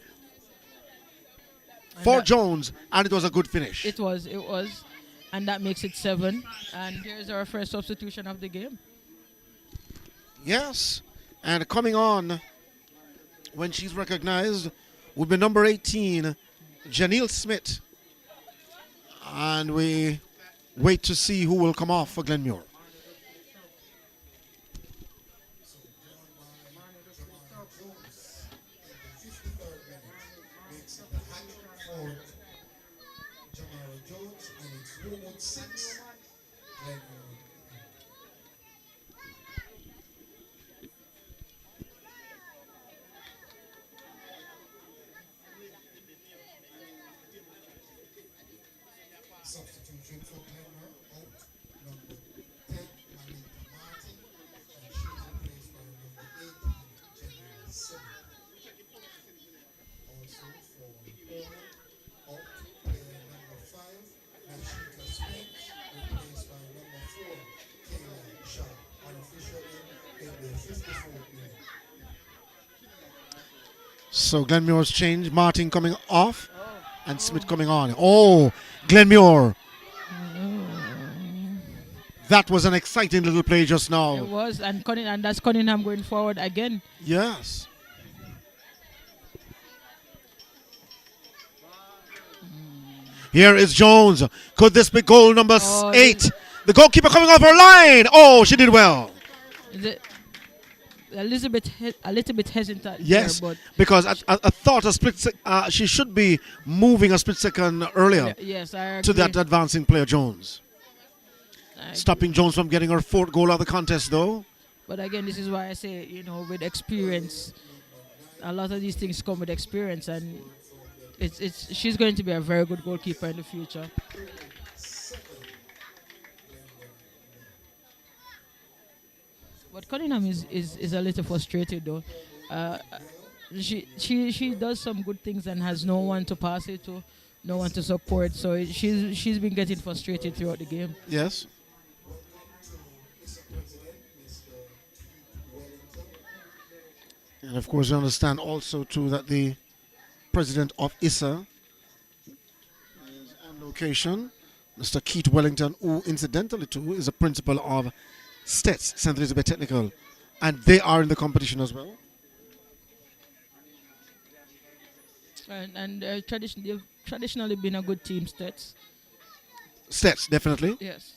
for Jones. And it was a good finish. It was. And that makes it 7. And here's our first substitution of the game. Yes. And coming on when she's recognized will be number 18, Janelle Smith. And we wait to see who will come off for Glenmore. Substitution for Glenmore out number 10, Malika Martin, and she's replaced by number 18, Jenny 7. Also for Owen, out player number 5, Nashika Smith, replaced by number 4, Kayla Shaw, unofficially in the 54th minute. So Glenmore's changed. Martin coming off and Smith coming on. Glenmore. That was an exciting little play just now. It was, and that's Cunningham going forward again. Yes. Here is Jones. Could this be goal number 8? The goalkeeper coming off her line. She did well. Is it a little bit hesitant? Yes, there, but because I thought she should be moving a split second earlier. Yes, I agree. To that advancing player Jones. Stopping Jones from getting her 4th goal of the contest, though. But again, this is why I say, with experience, a lot of these things come with experience, and she's going to be a very good goalkeeper in the future. But Cunningham is a little frustrated, though. She does some good things and has no one to pass it to, no one to support. So she's been getting frustrated throughout the game. Yes. And of course, you understand also too that the president of Issa is on location, Mr. Keith Wellington, who incidentally too is a principal of Stets, St. Elizabeth Technical, and they are in the competition as well. And they've traditionally been a good team, Stets. Stets, definitely. Yes.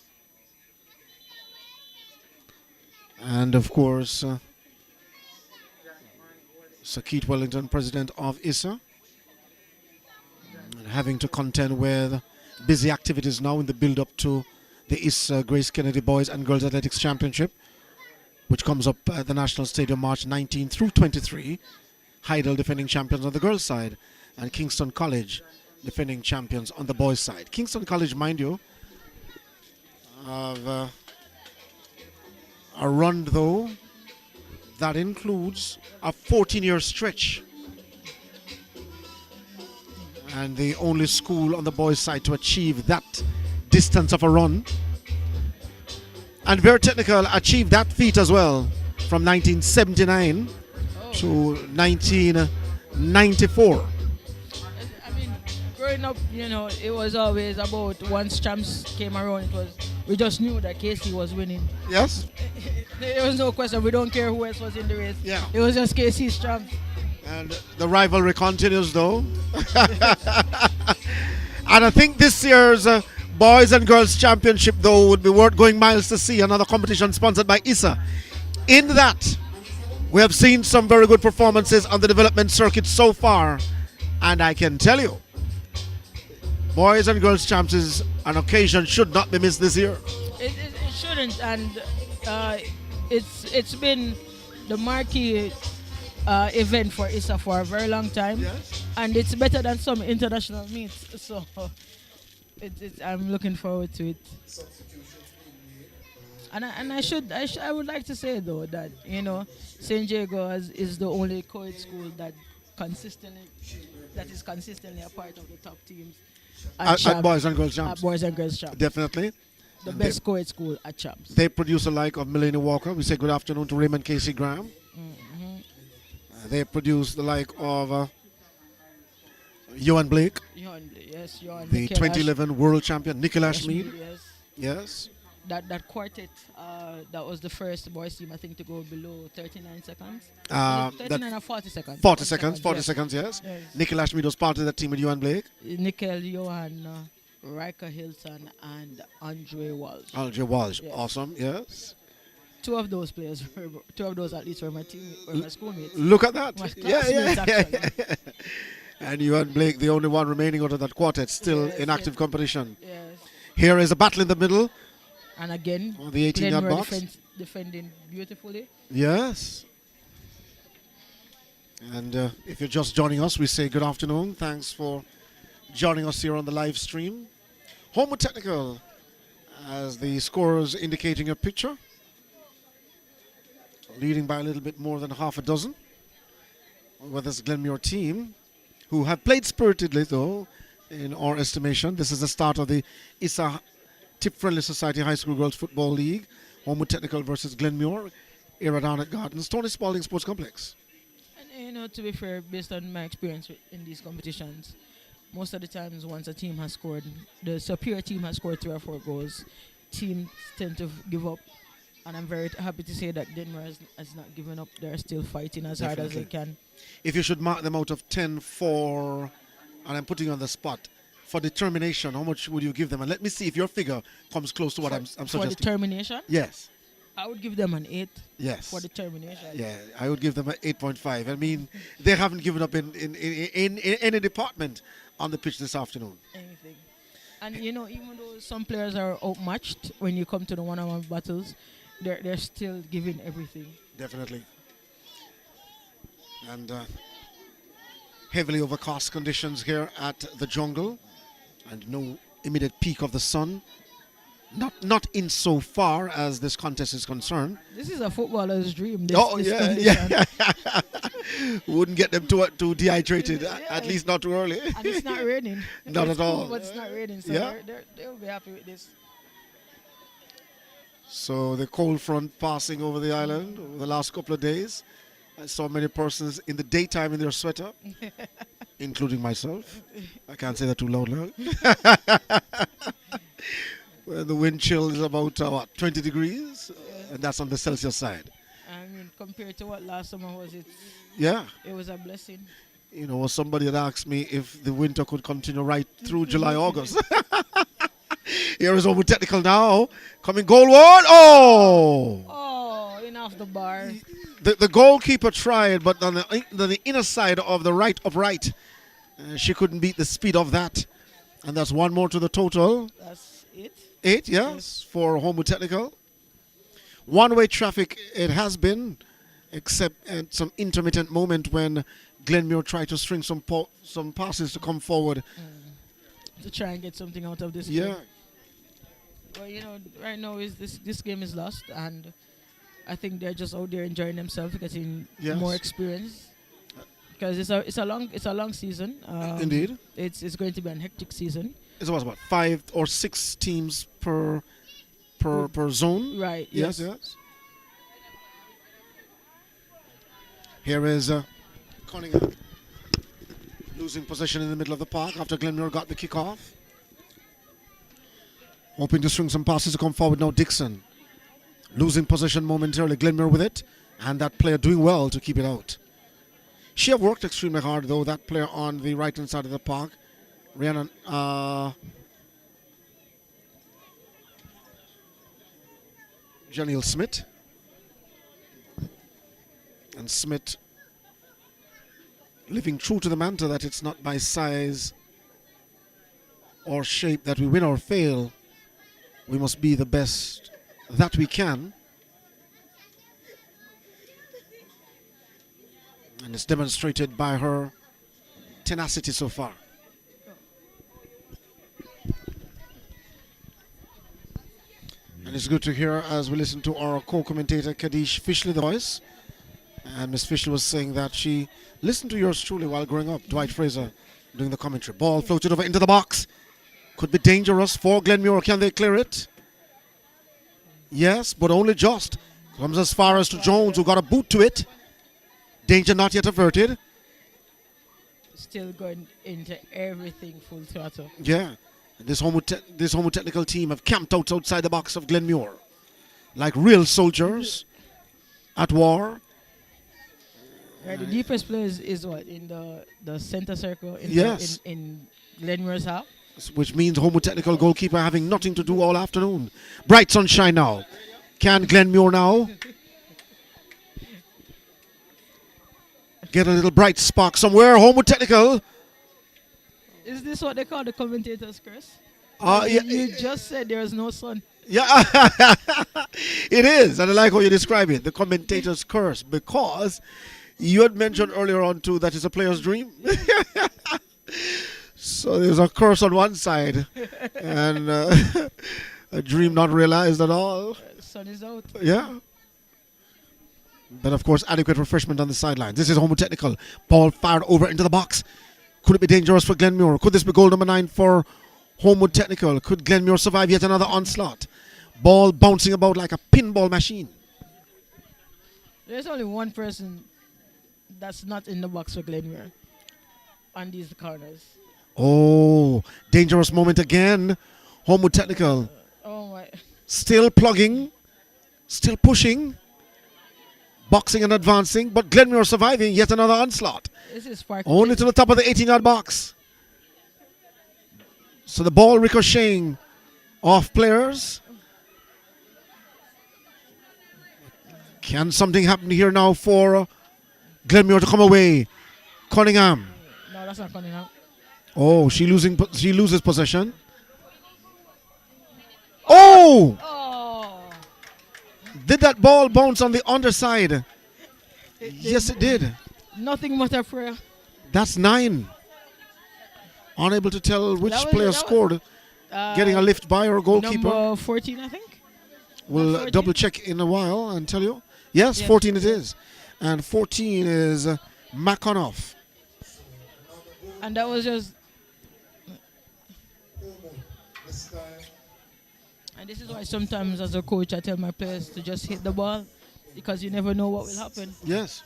And of course, Sir Keith Wellington, president of Issa, having to contend with busy activities now in the build-up to the Issa Grace Kennedy Boys and Girls Athletics Championship, which comes up at the National Stadium March 19 through 23. Heidel defending champions on the girls' side, and Kingston College defending champions on the boys' side. Kingston College, mind you, have a run, though, that includes a 14-year stretch. And the only school on the boys' side to achieve that distance of a run. And Very Technical achieved that feat as well from 1979 to 1994. I mean, growing up, you know, it was always about once champs came around, we just knew that KC was winning. Yes? There was no question. We don't care who else was in the race. Yeah. It was just KC's champs. And the rivalry continues, though. And I think this year's Boys and Girls Championship, though, would be worth going miles to see. Another competition sponsored by Issa. In that, we have seen some very good performances on the development circuit so far. And I can tell you, Boys and Girls Champs is an occasion should not be missed this year. It shouldn't, and it's been the marquee event for Issa for a very long time. Yes. And it's better than some international meets. So I'm looking forward to it. And I would like to say though that, you know, St. Jago is the only co-ed school that is consistently a part of the top teams At Boys and Girls Champs. At Boys and Girls Champs. Definitely. The best co-ed school at Champs. They produce a like of Melanie Walker. We say good afternoon to Raymond Casey Graham. They produce the like of Ewan Blake. Yes, Ewan. The 2011 world champion, Nikhil Ashmead. Yes. Yes. That quartet, that was the first boys team, I think, to go below 39 seconds. 39 or 40 seconds. 40 seconds, yes. Yes. Nikhil Ashmead was part of that team with Ewan Blake. Nikhil, Johan, Riker Hilton, and Andre Walsh. Andre Walsh, Yes. awesome, yes. Two of those athletes were my schoolmates. Look at that. My Yeah. classmates, actually. And Ewan Blake, the only one remaining out of that quartet, still in active competition. Yes. Here is a battle in the middle. And again, On the 18-yard Glenmore box. defending beautifully. Yes. And if you're just joining us, we say good afternoon. Thanks for joining us here on the live stream. Homewood Technical, as the scorers indicating a picture, leading by a little bit more than half a dozen. With this Glenmuir team, who have played spiritedly, though, in our estimation. This is the start of the Issa Tip Friendly Society High School Girls Football League. Homewood Technical versus Glenmuir, here at Arnott Gardens, Tony Spalding Sports Complex. And you know, to be fair, based on my experience in these competitions, most of the times once a team has scored, the superior team has scored 3 or 4 goals, teams tend to give up. And I'm very happy to say that Glenmuir has not given up. They're still fighting as hard as they can. If you should mark them out of 10 for, and I'm putting you on the spot, for determination, how much would you give them? And let me see if your figure comes close to what I'm suggesting. For determination? Yes. I would give them an 8. Yes. For determination. Yeah, I would give them an 8.5. I mean, they haven't given up in any department on the pitch this afternoon. Anything. And you know, even though some players are outmatched when you come to the one-on-one battles, they're still giving everything. Definitely. And heavily overcast conditions here at the jungle, and no immediate peak of the sun. Not in so far as this contest is concerned. This is a footballer's dream. Yeah. Wouldn't get them too dehydrated, at least not too early. And it's not raining. Not It's at all. cool, but it's not raining, so Yeah. they'll be happy with this. So the cold front passing over the island over the last couple of days. I saw many persons in the daytime in their sweater, including myself. I can't say that too loudly. Well, the wind chill is about 20 degrees, and that's on the Celsius side. I mean, compared to what last summer was, it was a blessing. You know, somebody had asked me if the winter could continue right through July, August. Here is Homewood Technical now, coming goalward. Oh, In a off the bar. The goalkeeper tried, but on the inner side of the right upright, she couldn't beat the speed of that. And that's one more to the total. That's it. 8, yes, for Homo Technical. One-way traffic it has been, except at some intermittent moment when Glenmuir tried to string some passes to come forward. To try and get something out of this Yeah. game. Well, right now this game is lost, and I think they're just out there enjoying themselves, getting Yes. more experience. Because it's a long season. Indeed. It's going to be a hectic season. It's about 5 or 6 teams per zone. Right. Yes, yes. Here is Cunningham losing possession in the middle of the park after Glenmuir got the kickoff. Hoping to string some passes to come forward now. Dixon losing possession momentarily. Glenmuir with it, and that player doing well to keep it out. She have worked extremely hard though. That player on the right hand side of the park, Rhiannon. Janelle Smith. And Smith living true to the mantra that it's not by size or shape that we win or fail. We must be the best that we can. And it's demonstrated by her tenacity so far. And it's good to hear as we listen to our co-commentator Kadish Fishley, the voice. And Miss Fishley was saying that she listened to yours truly while growing up. Dwight Fraser doing the commentary. Ball floated over into the box. Could be dangerous for Glenmuir. Can they clear it? Yes, but only just. Comes as far as to Jones, who got a boot to it. Danger not yet averted. Still going into everything full throttle. Yeah. This Homo Technical team have camped out outside the box of Glenmuir. Like real soldiers at war. Right, the deepest player is what? In the center circle Yes. in Glenmuir's half. Which means Homo Technical goalkeeper having nothing to do all afternoon. Bright sunshine now. Can Glenmuir now get a little bright spark somewhere? Homo Technical. Is this what they call the commentator's curse? Yeah, You just said there is no sun. yeah. It is, and I like how you describe it. The commentator's curse, because you had mentioned earlier on too that it's a player's dream. So there's a curse on one side, and a dream not realized at all. Sun is out. Yeah. Then, of course, adequate refreshment on the sideline. This is Homo Technical. Ball fired over into the box. Could it be dangerous for Glenmuir? Could this be goal number 9 for Homo Technical? Could Glenmuir survive yet another onslaught? Ball bouncing about like a pinball machine. There's only one person that's not in the box for Glenmuir on these corners. Oh, dangerous moment again. Homo Technical. Oh my. Still plugging. Still pushing. Boxing and advancing. But Glenmuir surviving yet another onslaught. This is sparking. Only to the top of the 18-yard box. So the ball ricocheting off players. Can something happen here now for Glenmuir to come away? Cunningham. No, that's not coming out. Oh, she loses possession. Oh! Oh. Did that ball bounce on the underside? Yes, it did. Nothing but a prayer. That's 9. Unable to tell which That was- player that was- scored. Getting a lift by her goalkeeper. Number 14, I think. We'll 14? double check in a while and tell you. Yes, Yes. 14 it is. And 14 is Makonoff. And that was just. This time, And this is why sometimes as a coach I tell my players to just hit the ball, because you never know what will happen. Yes.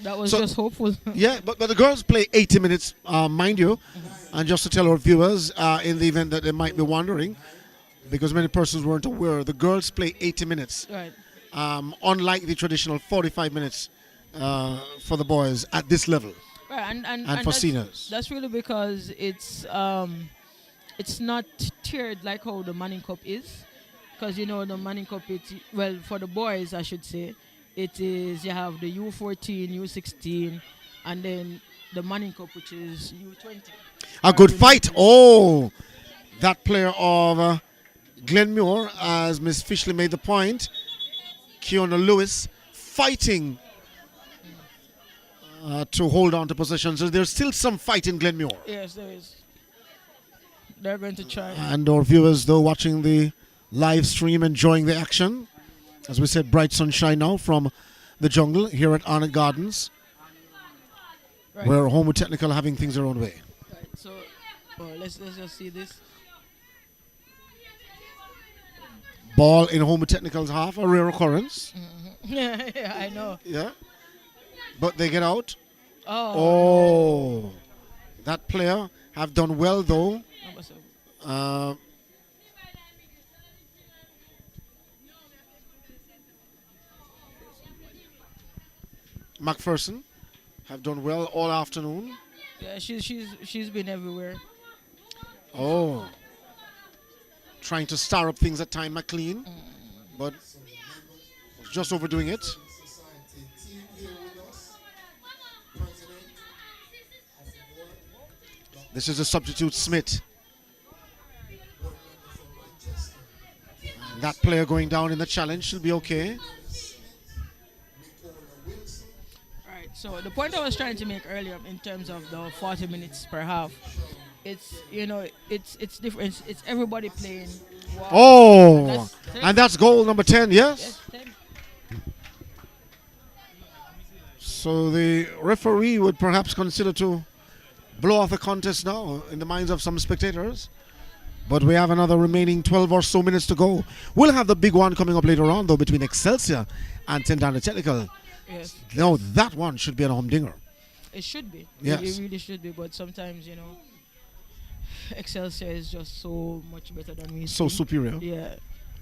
That was So- just hopeful. Yeah, but the girls play 80 minutes, mind you. And just to tell our viewers, in the event that they might be wondering, because many persons weren't aware, the girls play 80 minutes. Right. Unlike the traditional 45 minutes for the boys at this level. Right. And For that's, seniors. that's really because it's not tiered like how the Manning Cup is. because you know the Manning Cup. Well, for the boys, I should say, it is you have the U14, U16, and then the Manning Cup, which is U20. A good fight. Oh, that player of Glenmore, as Miss Fishley made the point, Keona Lewis, fighting to hold on to possession. So there's still some fight in Glenmore. Yes, there is. They're going to try. And our viewers, though, watching the live stream, enjoying the action. As we said, bright sunshine now from the jungle here at Arnott Gardens, Right. where Homewood Technical having things their own way. Right. So, let's just see this. Ball in Homewood Technical's half, a rare occurrence. Yeah, I know. Yeah. But they get out. Oh. Oh. That player have done well, though. McPherson have done well all afternoon. Yeah, she's been everywhere. Oh. Trying to stir up things at time, McLean. But was just overdoing it. Society team here with us. President of the board, This is a substitute Smith. board member from Manchester, That player going down in the challenge should be okay. Nicola Wilson, Right. So the point I was trying to make earlier in terms of the 40 minutes per half, it's it's different. It's everybody playing. Wow. Oh, That's 10. and that's goal number 10, yes? Yes, 10. So the referee would perhaps consider to blow off the contest now in the minds of some spectators. But we have another remaining 12 or so minutes to go. We'll have the big one coming up later on, though, between Excelsior and Tendana Technical. Yes. No, that one should be a humdinger. It should be. Yes. It really should be. But sometimes Excelsior is just so much better than we. So think. superior. Yeah.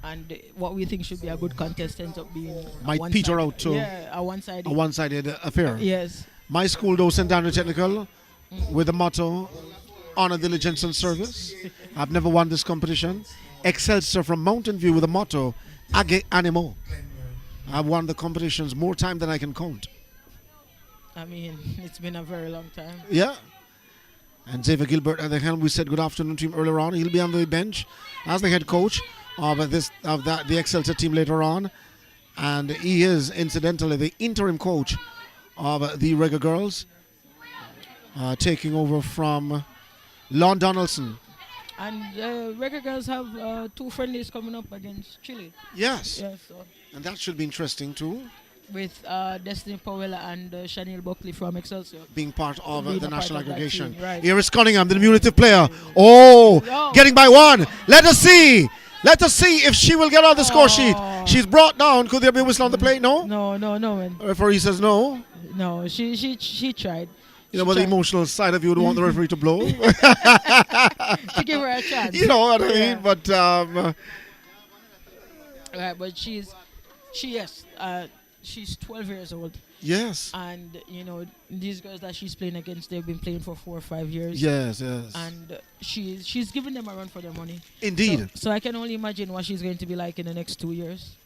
And what we think should be a good contest ends up being Might peter out to Yeah, a one-sided. a one-sided affair. Yes. My school, though, St. Andrew Technical, with the motto, honor, diligence, and service. I've never won this competition. Excelsior from Mountain View with the motto, Age Animo. I've won the competitions more time than I can count. I mean, it's been a very long time. Yeah. And Xavier Gilbert at the helm. We said good afternoon to him earlier on. He'll be on the bench as the head coach of the Excelsior team later on. And he is, incidentally, the interim coach of the Reggae Girls, taking over from Lon Donaldson. And Reggae Girls have 2 friendlies coming up against Chile. Yes. Yeah, so And that should be interesting too, with Destiny Powell and Chanel Buckley from Excelsior. being part of Being the a part national of that aggregation. team, right. Here is Cunningham, the diminutive player. Oh, Oh. getting by one. Let us see. Let us see if she will get on the score sheet. Oh. She's brought down. Could there be a whistle on the plate? No. No, man. Referee says no. No, she tried. You know, but the emotional side of you would want the referee to blow. To give her a chance. You know what I mean? Yeah. But Right, but she's 12 years old, yes, and these girls that she's playing against, they've been playing for 4 or 5 years. yes. And she's giving them a run for their money. Indeed. So I can only imagine what she's going to be like in the next 2 years.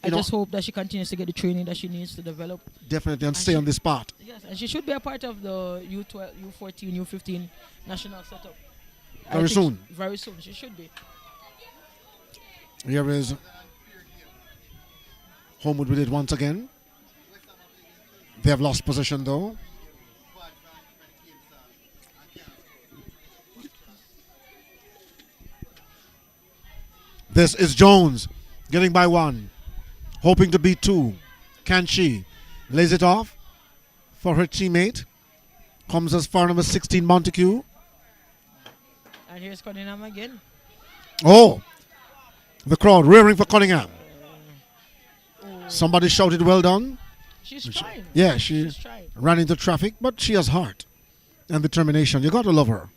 I You know- just hope that she continues to get the training that she needs to develop. Definitely, and And stay on this part. Yes, and she should be a part of the U12, U14, U15 national setup. I Very think soon. Very soon, she should be. Here is Homewood with it once again. They have lost possession though. This is Jones getting by 1, hoping to beat 2. Can she? Lays it off for her teammate. Comes as far number 16, Montague. And here's Cunningham again. Oh, the crowd rearing for Cunningham. Somebody shouted, well done. She's trying. Yeah, she She's trying. ran into traffic, but she has heart and determination. You got to love her.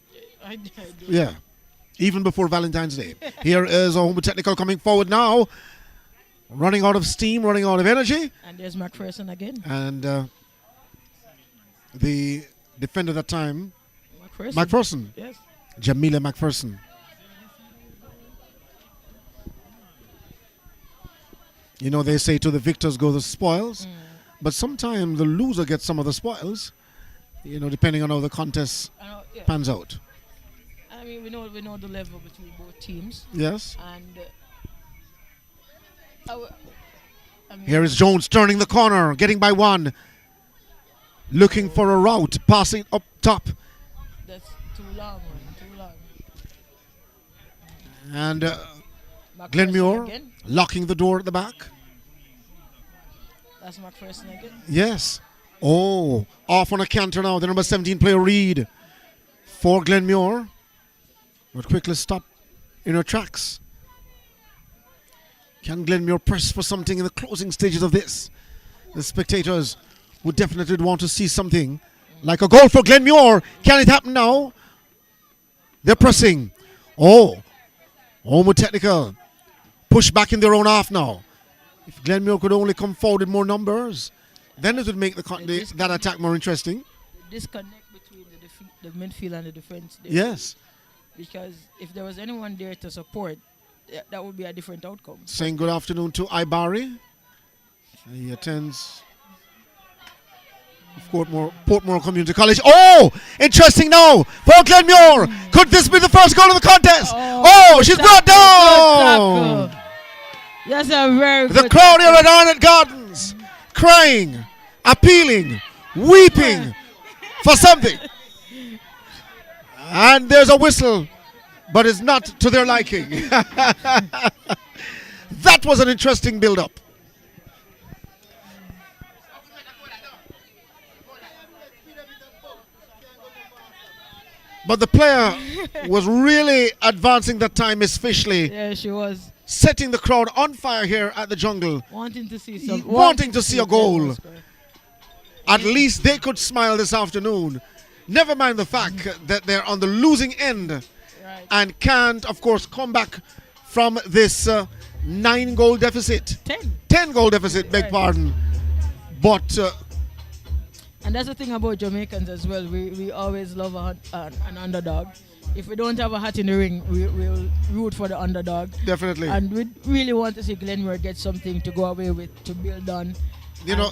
I do. Yeah, even before Valentine's Day. Here is a Homewood Technical coming forward now. Running out of steam, running out of energy. And there's McPherson again. And the defender that time, McPherson. McPherson. Yes. Jamila McPherson. You know, they say to the victors go the spoils, but sometimes the loser gets some of the spoils, you know, depending on how the contest Yeah. pans out. I mean, we know the level between both teams, Yes. and I mean, Here is Jones turning the corner, getting by one, looking for a route, passing up top. that's too long, man, too long. And McPherson Glenmuir again. locking the door at the back. That's McPherson again. Yes. Oh, off on a canter now. The number 17 player Reed for Glenmuir. Would quickly stop in her tracks. Can Glenmuir press for something in the closing stages of this? The spectators would definitely want to see something like a goal for Glenmuir. Can it happen now? They're pressing. Oh, Homo Technical. Push back in their own half now. If Glenmuir could only come forward with more numbers, then it would make that attack more interesting. Disconnect between the midfield and the defense. There. Yes. Because if there was anyone there to support, that would be a different outcome. Saying good afternoon to Ibari. He attends Portmore Community College. Oh, interesting now for Glenmuir. Could this be the first goal of the contest? Oh, she's brought down. That's a very The good crowd here at Arnott Gardens crying, appealing, weeping for something. And there's a whistle, but it's not to their liking. That was an interesting build-up. But the player was really advancing that time, Miss Fishley, Yeah, she was setting the crowd on fire here at the jungle. wanting to see some. Wanting to see a goal. goals. At least they could smile this afternoon. Never mind the fact that they're on the losing end Right. and can't, of course, come back from this 9-goal deficit. 10-goal deficit, beg Right. pardon. But And that's the thing about Jamaicans as well. We always love an underdog. If we don't have a hat in the ring, we'll root for the underdog. definitely, And we really want to see Glenmuir get something to go away with, to build on. you know,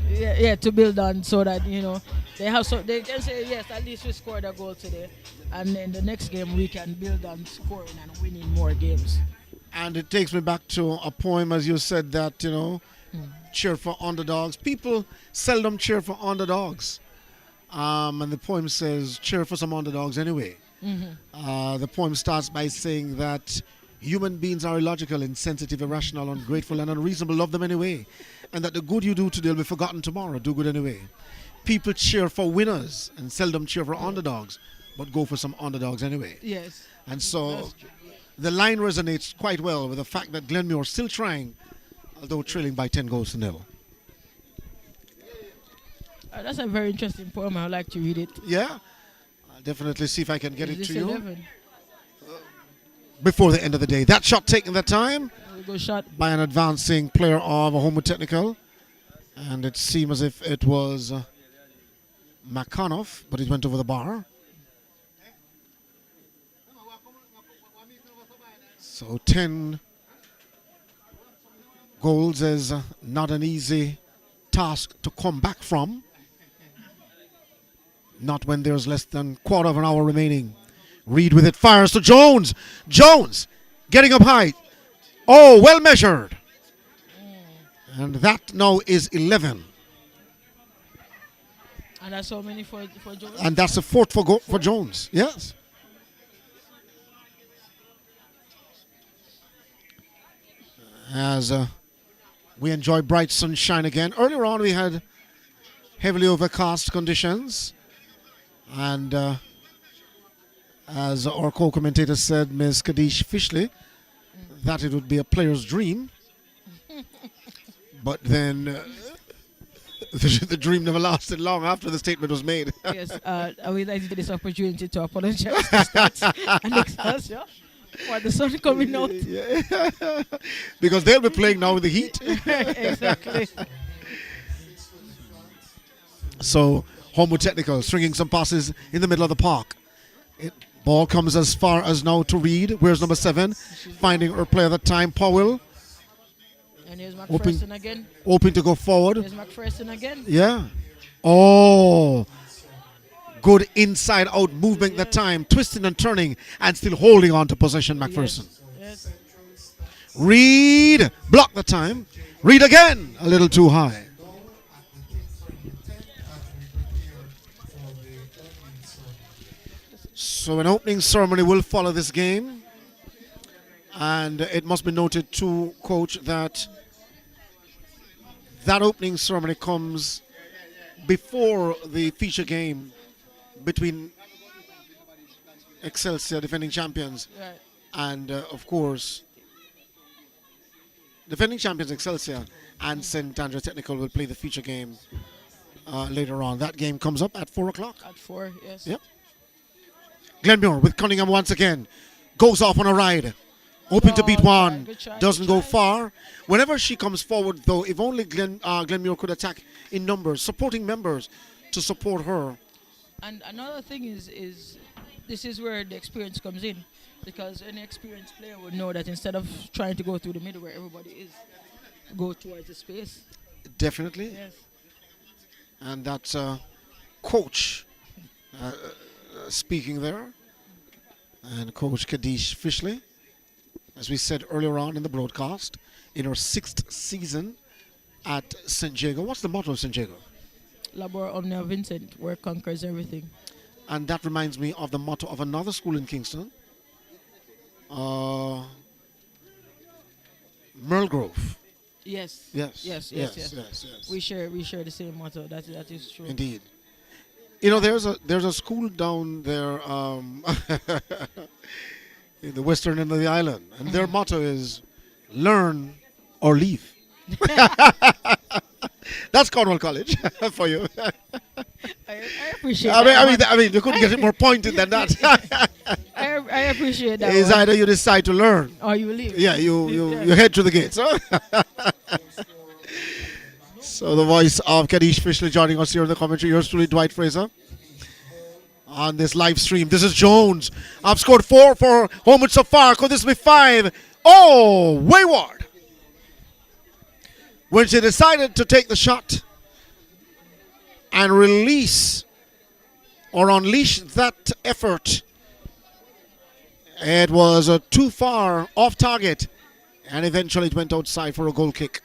Yeah, to build on, so that they can say yes, at least we scored a goal today, and in the next game we can build on scoring and winning more games. and it takes me back to a poem, as you said, that, cheer for underdogs. People seldom cheer for underdogs. And the poem says, cheer for some underdogs anyway. The poem starts by saying that human beings are illogical, insensitive, irrational, ungrateful, and unreasonable. Love them anyway. And that the good you do today will be forgotten tomorrow. Do good anyway. People cheer for winners and seldom cheer for underdogs, but go for some underdogs anyway. Yes. And so the line resonates quite well with the fact that Glenmuir is still trying, although trailing by 10-0. That's a very interesting poem. I'd like to read it. Yeah? I'll definitely see if I can get Is it this to you 11? before the end of the day. That shot taken that time We go shot. by an advancing player of a Homo Technical. And it seemed as if it was McConoff, but it went over the bar. So 10 goals is not an easy task to come back from. Not when there's less than quarter of an hour remaining. Reed with it, fires to Jones. Jones getting up high. Oh, well measured. And that now is 11. And that's so many for Jones. And that's the fourth for Jones. Yes. As we enjoy bright sunshine again. Earlier on we had heavily overcast conditions. And as our co-commentator said, Ms. Kadish Fishley, that it would be a player's dream. But then the dream never lasted long after the statement was made. Yes, I would like to take this opportunity to apologize to Stats and Excelsior for the sun coming out. Yeah. Because they'll be playing now with the heat. Exactly. So, Homo Technical stringing some passes in the middle of the park. Ball comes as far as now to Reed. Where's number 7? Finding her player that time, Powell. And here's Open. McPherson again. Hoping to go forward. Here's McPherson again. Yeah. Oh. Good inside out movement that time. Twisting and turning and still holding on to possession, McPherson. Yes. Reed. Block the time. Reed again. A little too high. So an opening ceremony will follow this game. And it must be noted too, Coach, that opening ceremony comes before the feature game between Excelsior, defending champions, Right. and of course, defending champions Excelsior and St. Andrew Technical will play the feature game later on. That game comes up at 4 o'clock. At 4, yes. Yep. Glenmuir with Cunningham once again. Goes off on a ride. Hoping to beat one. Good try, Doesn't good go try. far. Whenever she comes forward, though, if only Glenmuir could attack in numbers, supporting members to support her. And another thing is this is where the experience comes in, because any experienced player would know that instead of trying to go through the middle where everybody is, go towards the space. Definitely. Yes. And that's Coach speaking there. And Coach Kadish Fishley, as we said earlier on in the broadcast, in her 6th season at St. Jago. What's the motto of St. Jago? Labor Omnia Vincent, work conquers everything. And that reminds me of the motto of another school in Kingston, Merle Grove. Yes. Yes. Yes. We share the same motto. That is true. Indeed. You know, there's a school down there in the western end of the island, and their motto is "Learn or leave." That's Cornwall College for you. I appreciate I that. mean, you couldn't get it more pointed than that. I appreciate that. It's one. either you decide to learn, Or you leave. yeah, you head to the gates. Huh? So the voice of Kadish Fishley joining us here in the commentary. Yours truly, Dwight Fraser. On this live stream, this is Jones. I've scored 4 for Homewood so far. Could this be 5? Oh, wayward. When she decided to take the shot and release or unleash that effort, it was too far off target, and eventually it went outside for a goal kick.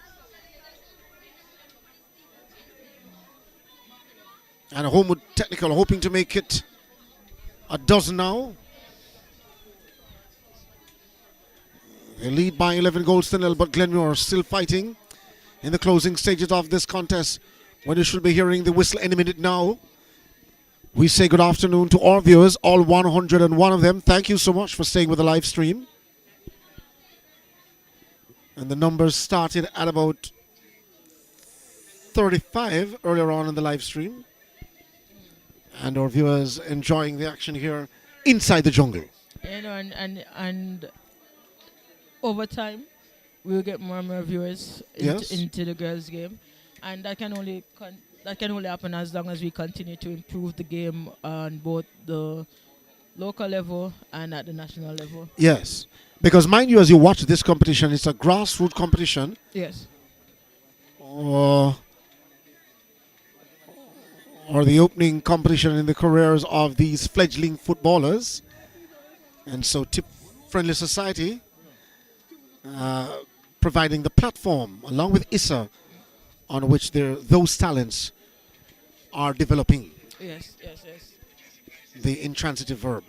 And Homewood Technical hoping to make it a dozen now. They lead by 11 goals to nil, but Glenmuir still fighting in the closing stages of this contest, when you should be hearing the whistle any minute now. We say good afternoon to all viewers, all 101 of them. Thank you so much for staying with the live stream. And the numbers started at about 35 earlier on in the live stream. And our viewers enjoying the action here inside the jungle. You know, and over time, we'll get more and more viewers into the girls' game, and that can only happen as long as we continue to improve the game on both the local level and at the national level. Yes, because mind you, as you watch this competition, it's a grassroots competition. Yes. Or the opening competition in the careers of these fledgling footballers. And so Tip Friendly Society providing the platform along with Issa on which those talents are developing. Yes. The intransitive verb.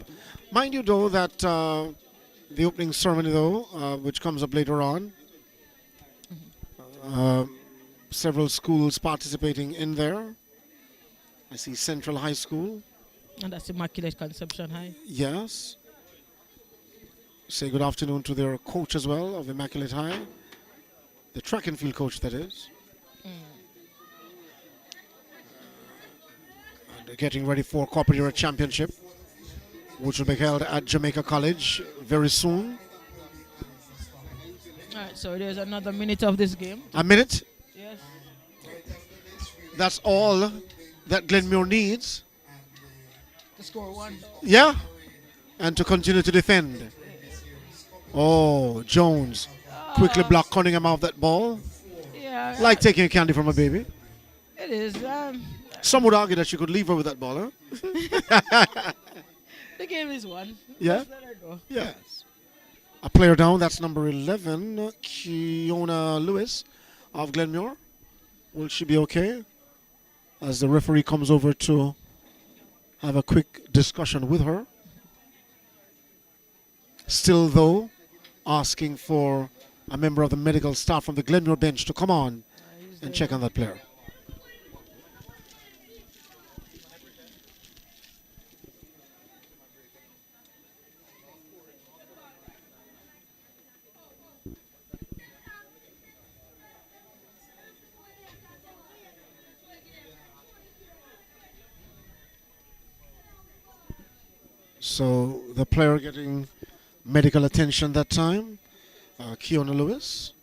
Mind you, though, that the opening ceremony, though, which comes up later on, several schools participating in there. I see Central High School. And that's Immaculate Conception High. Yes. Say good afternoon to their coach as well of Immaculate High. The track and field coach, that is. And they're getting ready for Corporate Era Championship, which will be held at Jamaica College very soon. All right, so there's another minute of this game. A minute. Yes. That's all that Glenmuir needs. To score 1. Yeah. And to continue to defend. Oh, Jones. quickly block Cunningham off that ball. Yeah, Like taking a candy from a baby. it is. Some would argue that she could leave her with that ball, huh? The game is won. Yeah? Just let her go. Yes. A player down, that's number 11, Kiona Lewis of Glenmure. Will she be okay? As the referee comes over to have a quick discussion with her. Still, though, asking for a member of the medical staff from the Glenmure bench to come on and check on that player. So the player getting medical attention that time, Kiona Lewis.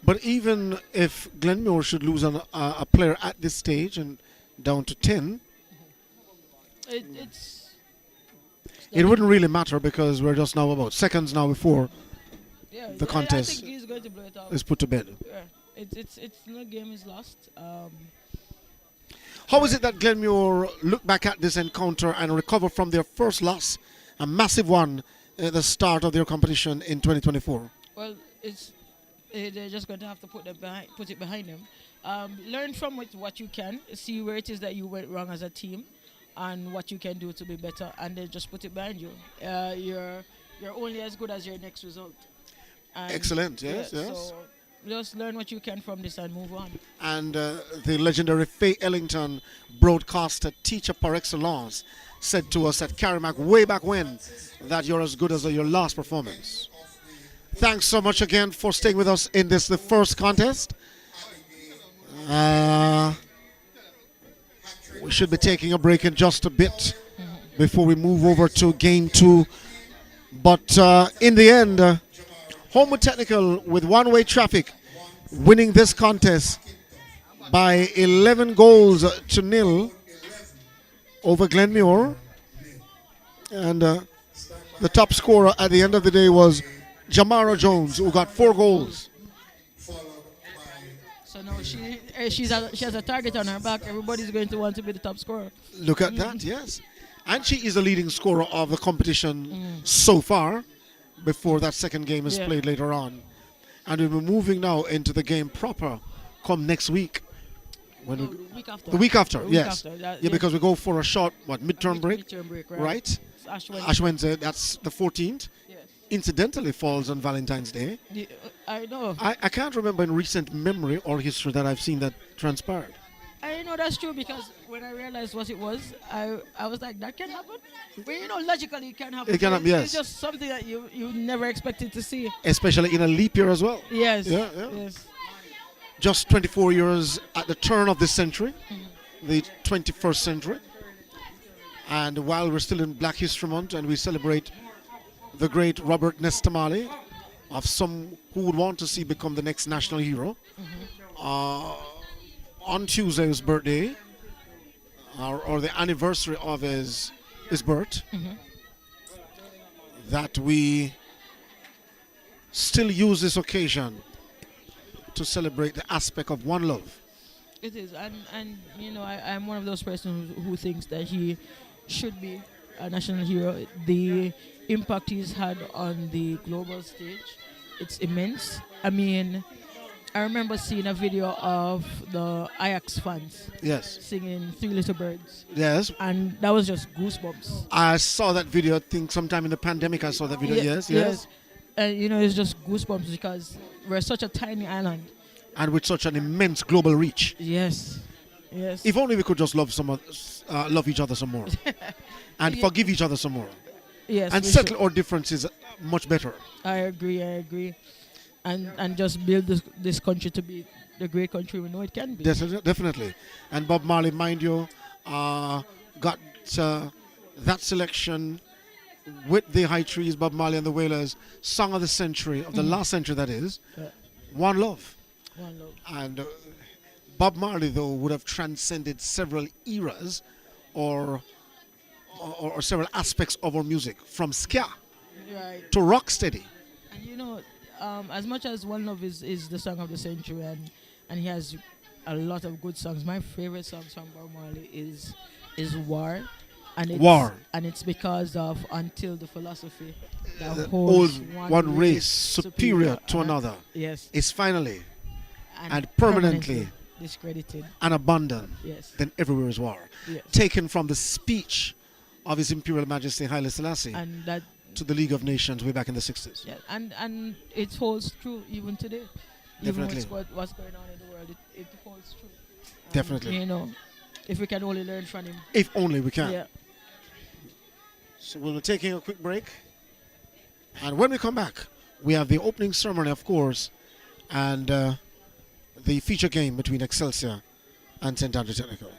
But even if Glenmore should lose a player at this stage and down to 10, it wouldn't really matter because we're just now about seconds now before the contest I think he's going to blow it out. is put to bed. Yeah, it's no game is lost. How is it that Glenmure look back at this encounter and recover from their first loss, a massive one at the start of their competition in 2024? Well, they're just going to have to put it behind them. Learn from it what you can, see where it is that you went wrong as a team, and what you can do to be better, and then just put it behind you. You're only as good as your next result. And Excellent. Yes. So just learn what you can from this and move on. And the legendary Faye Ellington, broadcaster, teacher par excellence, said to us at Carrimack way back when that you're as good as your last performance. Thanks so much again for staying with us in the first contest. We should be taking a break in just a bit before we move over to game 2. But in the end, Homewood Technical with one-way traffic winning this contest by 11 goals to 0 over Glenmure. And the top scorer at the end of the day was Jamara Jones, who got 4 goals. So now she has a target on her back. Everybody's going to want to be the top scorer. Look at that, yes. And she is the leading scorer of the competition so far, before that second game is played later on. And we'll be moving now into the game proper come next week. When the week after. The week after, The week yes. after, that- Yeah, because we go for a short, midterm break? Midterm break, Right? It's Ash Wednesday. Ash Wednesday, that's the 14th. Yes. Incidentally falls on Valentine's Day. I know. I can't remember in recent memory or history that I've seen that transpired. I know that's true because when I realized what it was, I was like, that can happen? But logically it can happen. It can happen, yes. It's just something that you never expected to see. Especially in a leap year as well. Yes. Yeah. Yes. Just 24 years at the turn of this century, the 21st century. And while we're still in Black History Month and we celebrate the great Robert Nesta Marley, of some who would want to see become the next national hero, on Tuesday's birthday, or the anniversary of his birth, that we still use this occasion to celebrate the aspect of one love. It is, and I'm one of those persons who thinks that he should be a national hero. The impact he's had on the global stage, it's immense. I mean, I remember seeing a video of the Ajax fans singing Three Little Birds. Yes. And that was just goosebumps. I saw that video, I think sometime in the pandemic I saw that video, yes. And it's just goosebumps because we're such a tiny island. And with such an immense global reach. Yes. If only we could just love each other some more. And forgive each other some more. Yes. And settle our differences much better. I agree. And just build this country to be the great country we know it can be. Definitely. And Bob Marley, mind you, got that selection with the High Trees, Bob Marley and the Wailers, Song of the Century, of the last century that is, One Love. One Love. And Bob Marley, though, would have transcended several eras or several aspects of our music, from ska to rocksteady. And as much as One Love is the song of the century, and he has a lot of good songs. My favorite songs from Bob Marley is War, and it's because of Until the philosophy that The holds one race superior to another Yes, is finally and permanently discredited. and abundant. Yes, Then everywhere is war. yes, Taken from the speech of His Imperial Majesty Haile Selassie and that to the League of Nations way back in the 60s. yeah, and it holds true even today. Definitely. Even what's going on in the world, it holds true. Definitely. If we can only learn from him. If only we can. Yeah. So we'll be taking a quick break. And when we come back, we have the opening ceremony, of course, and the feature game between Excelsior and St. Andrew Technical.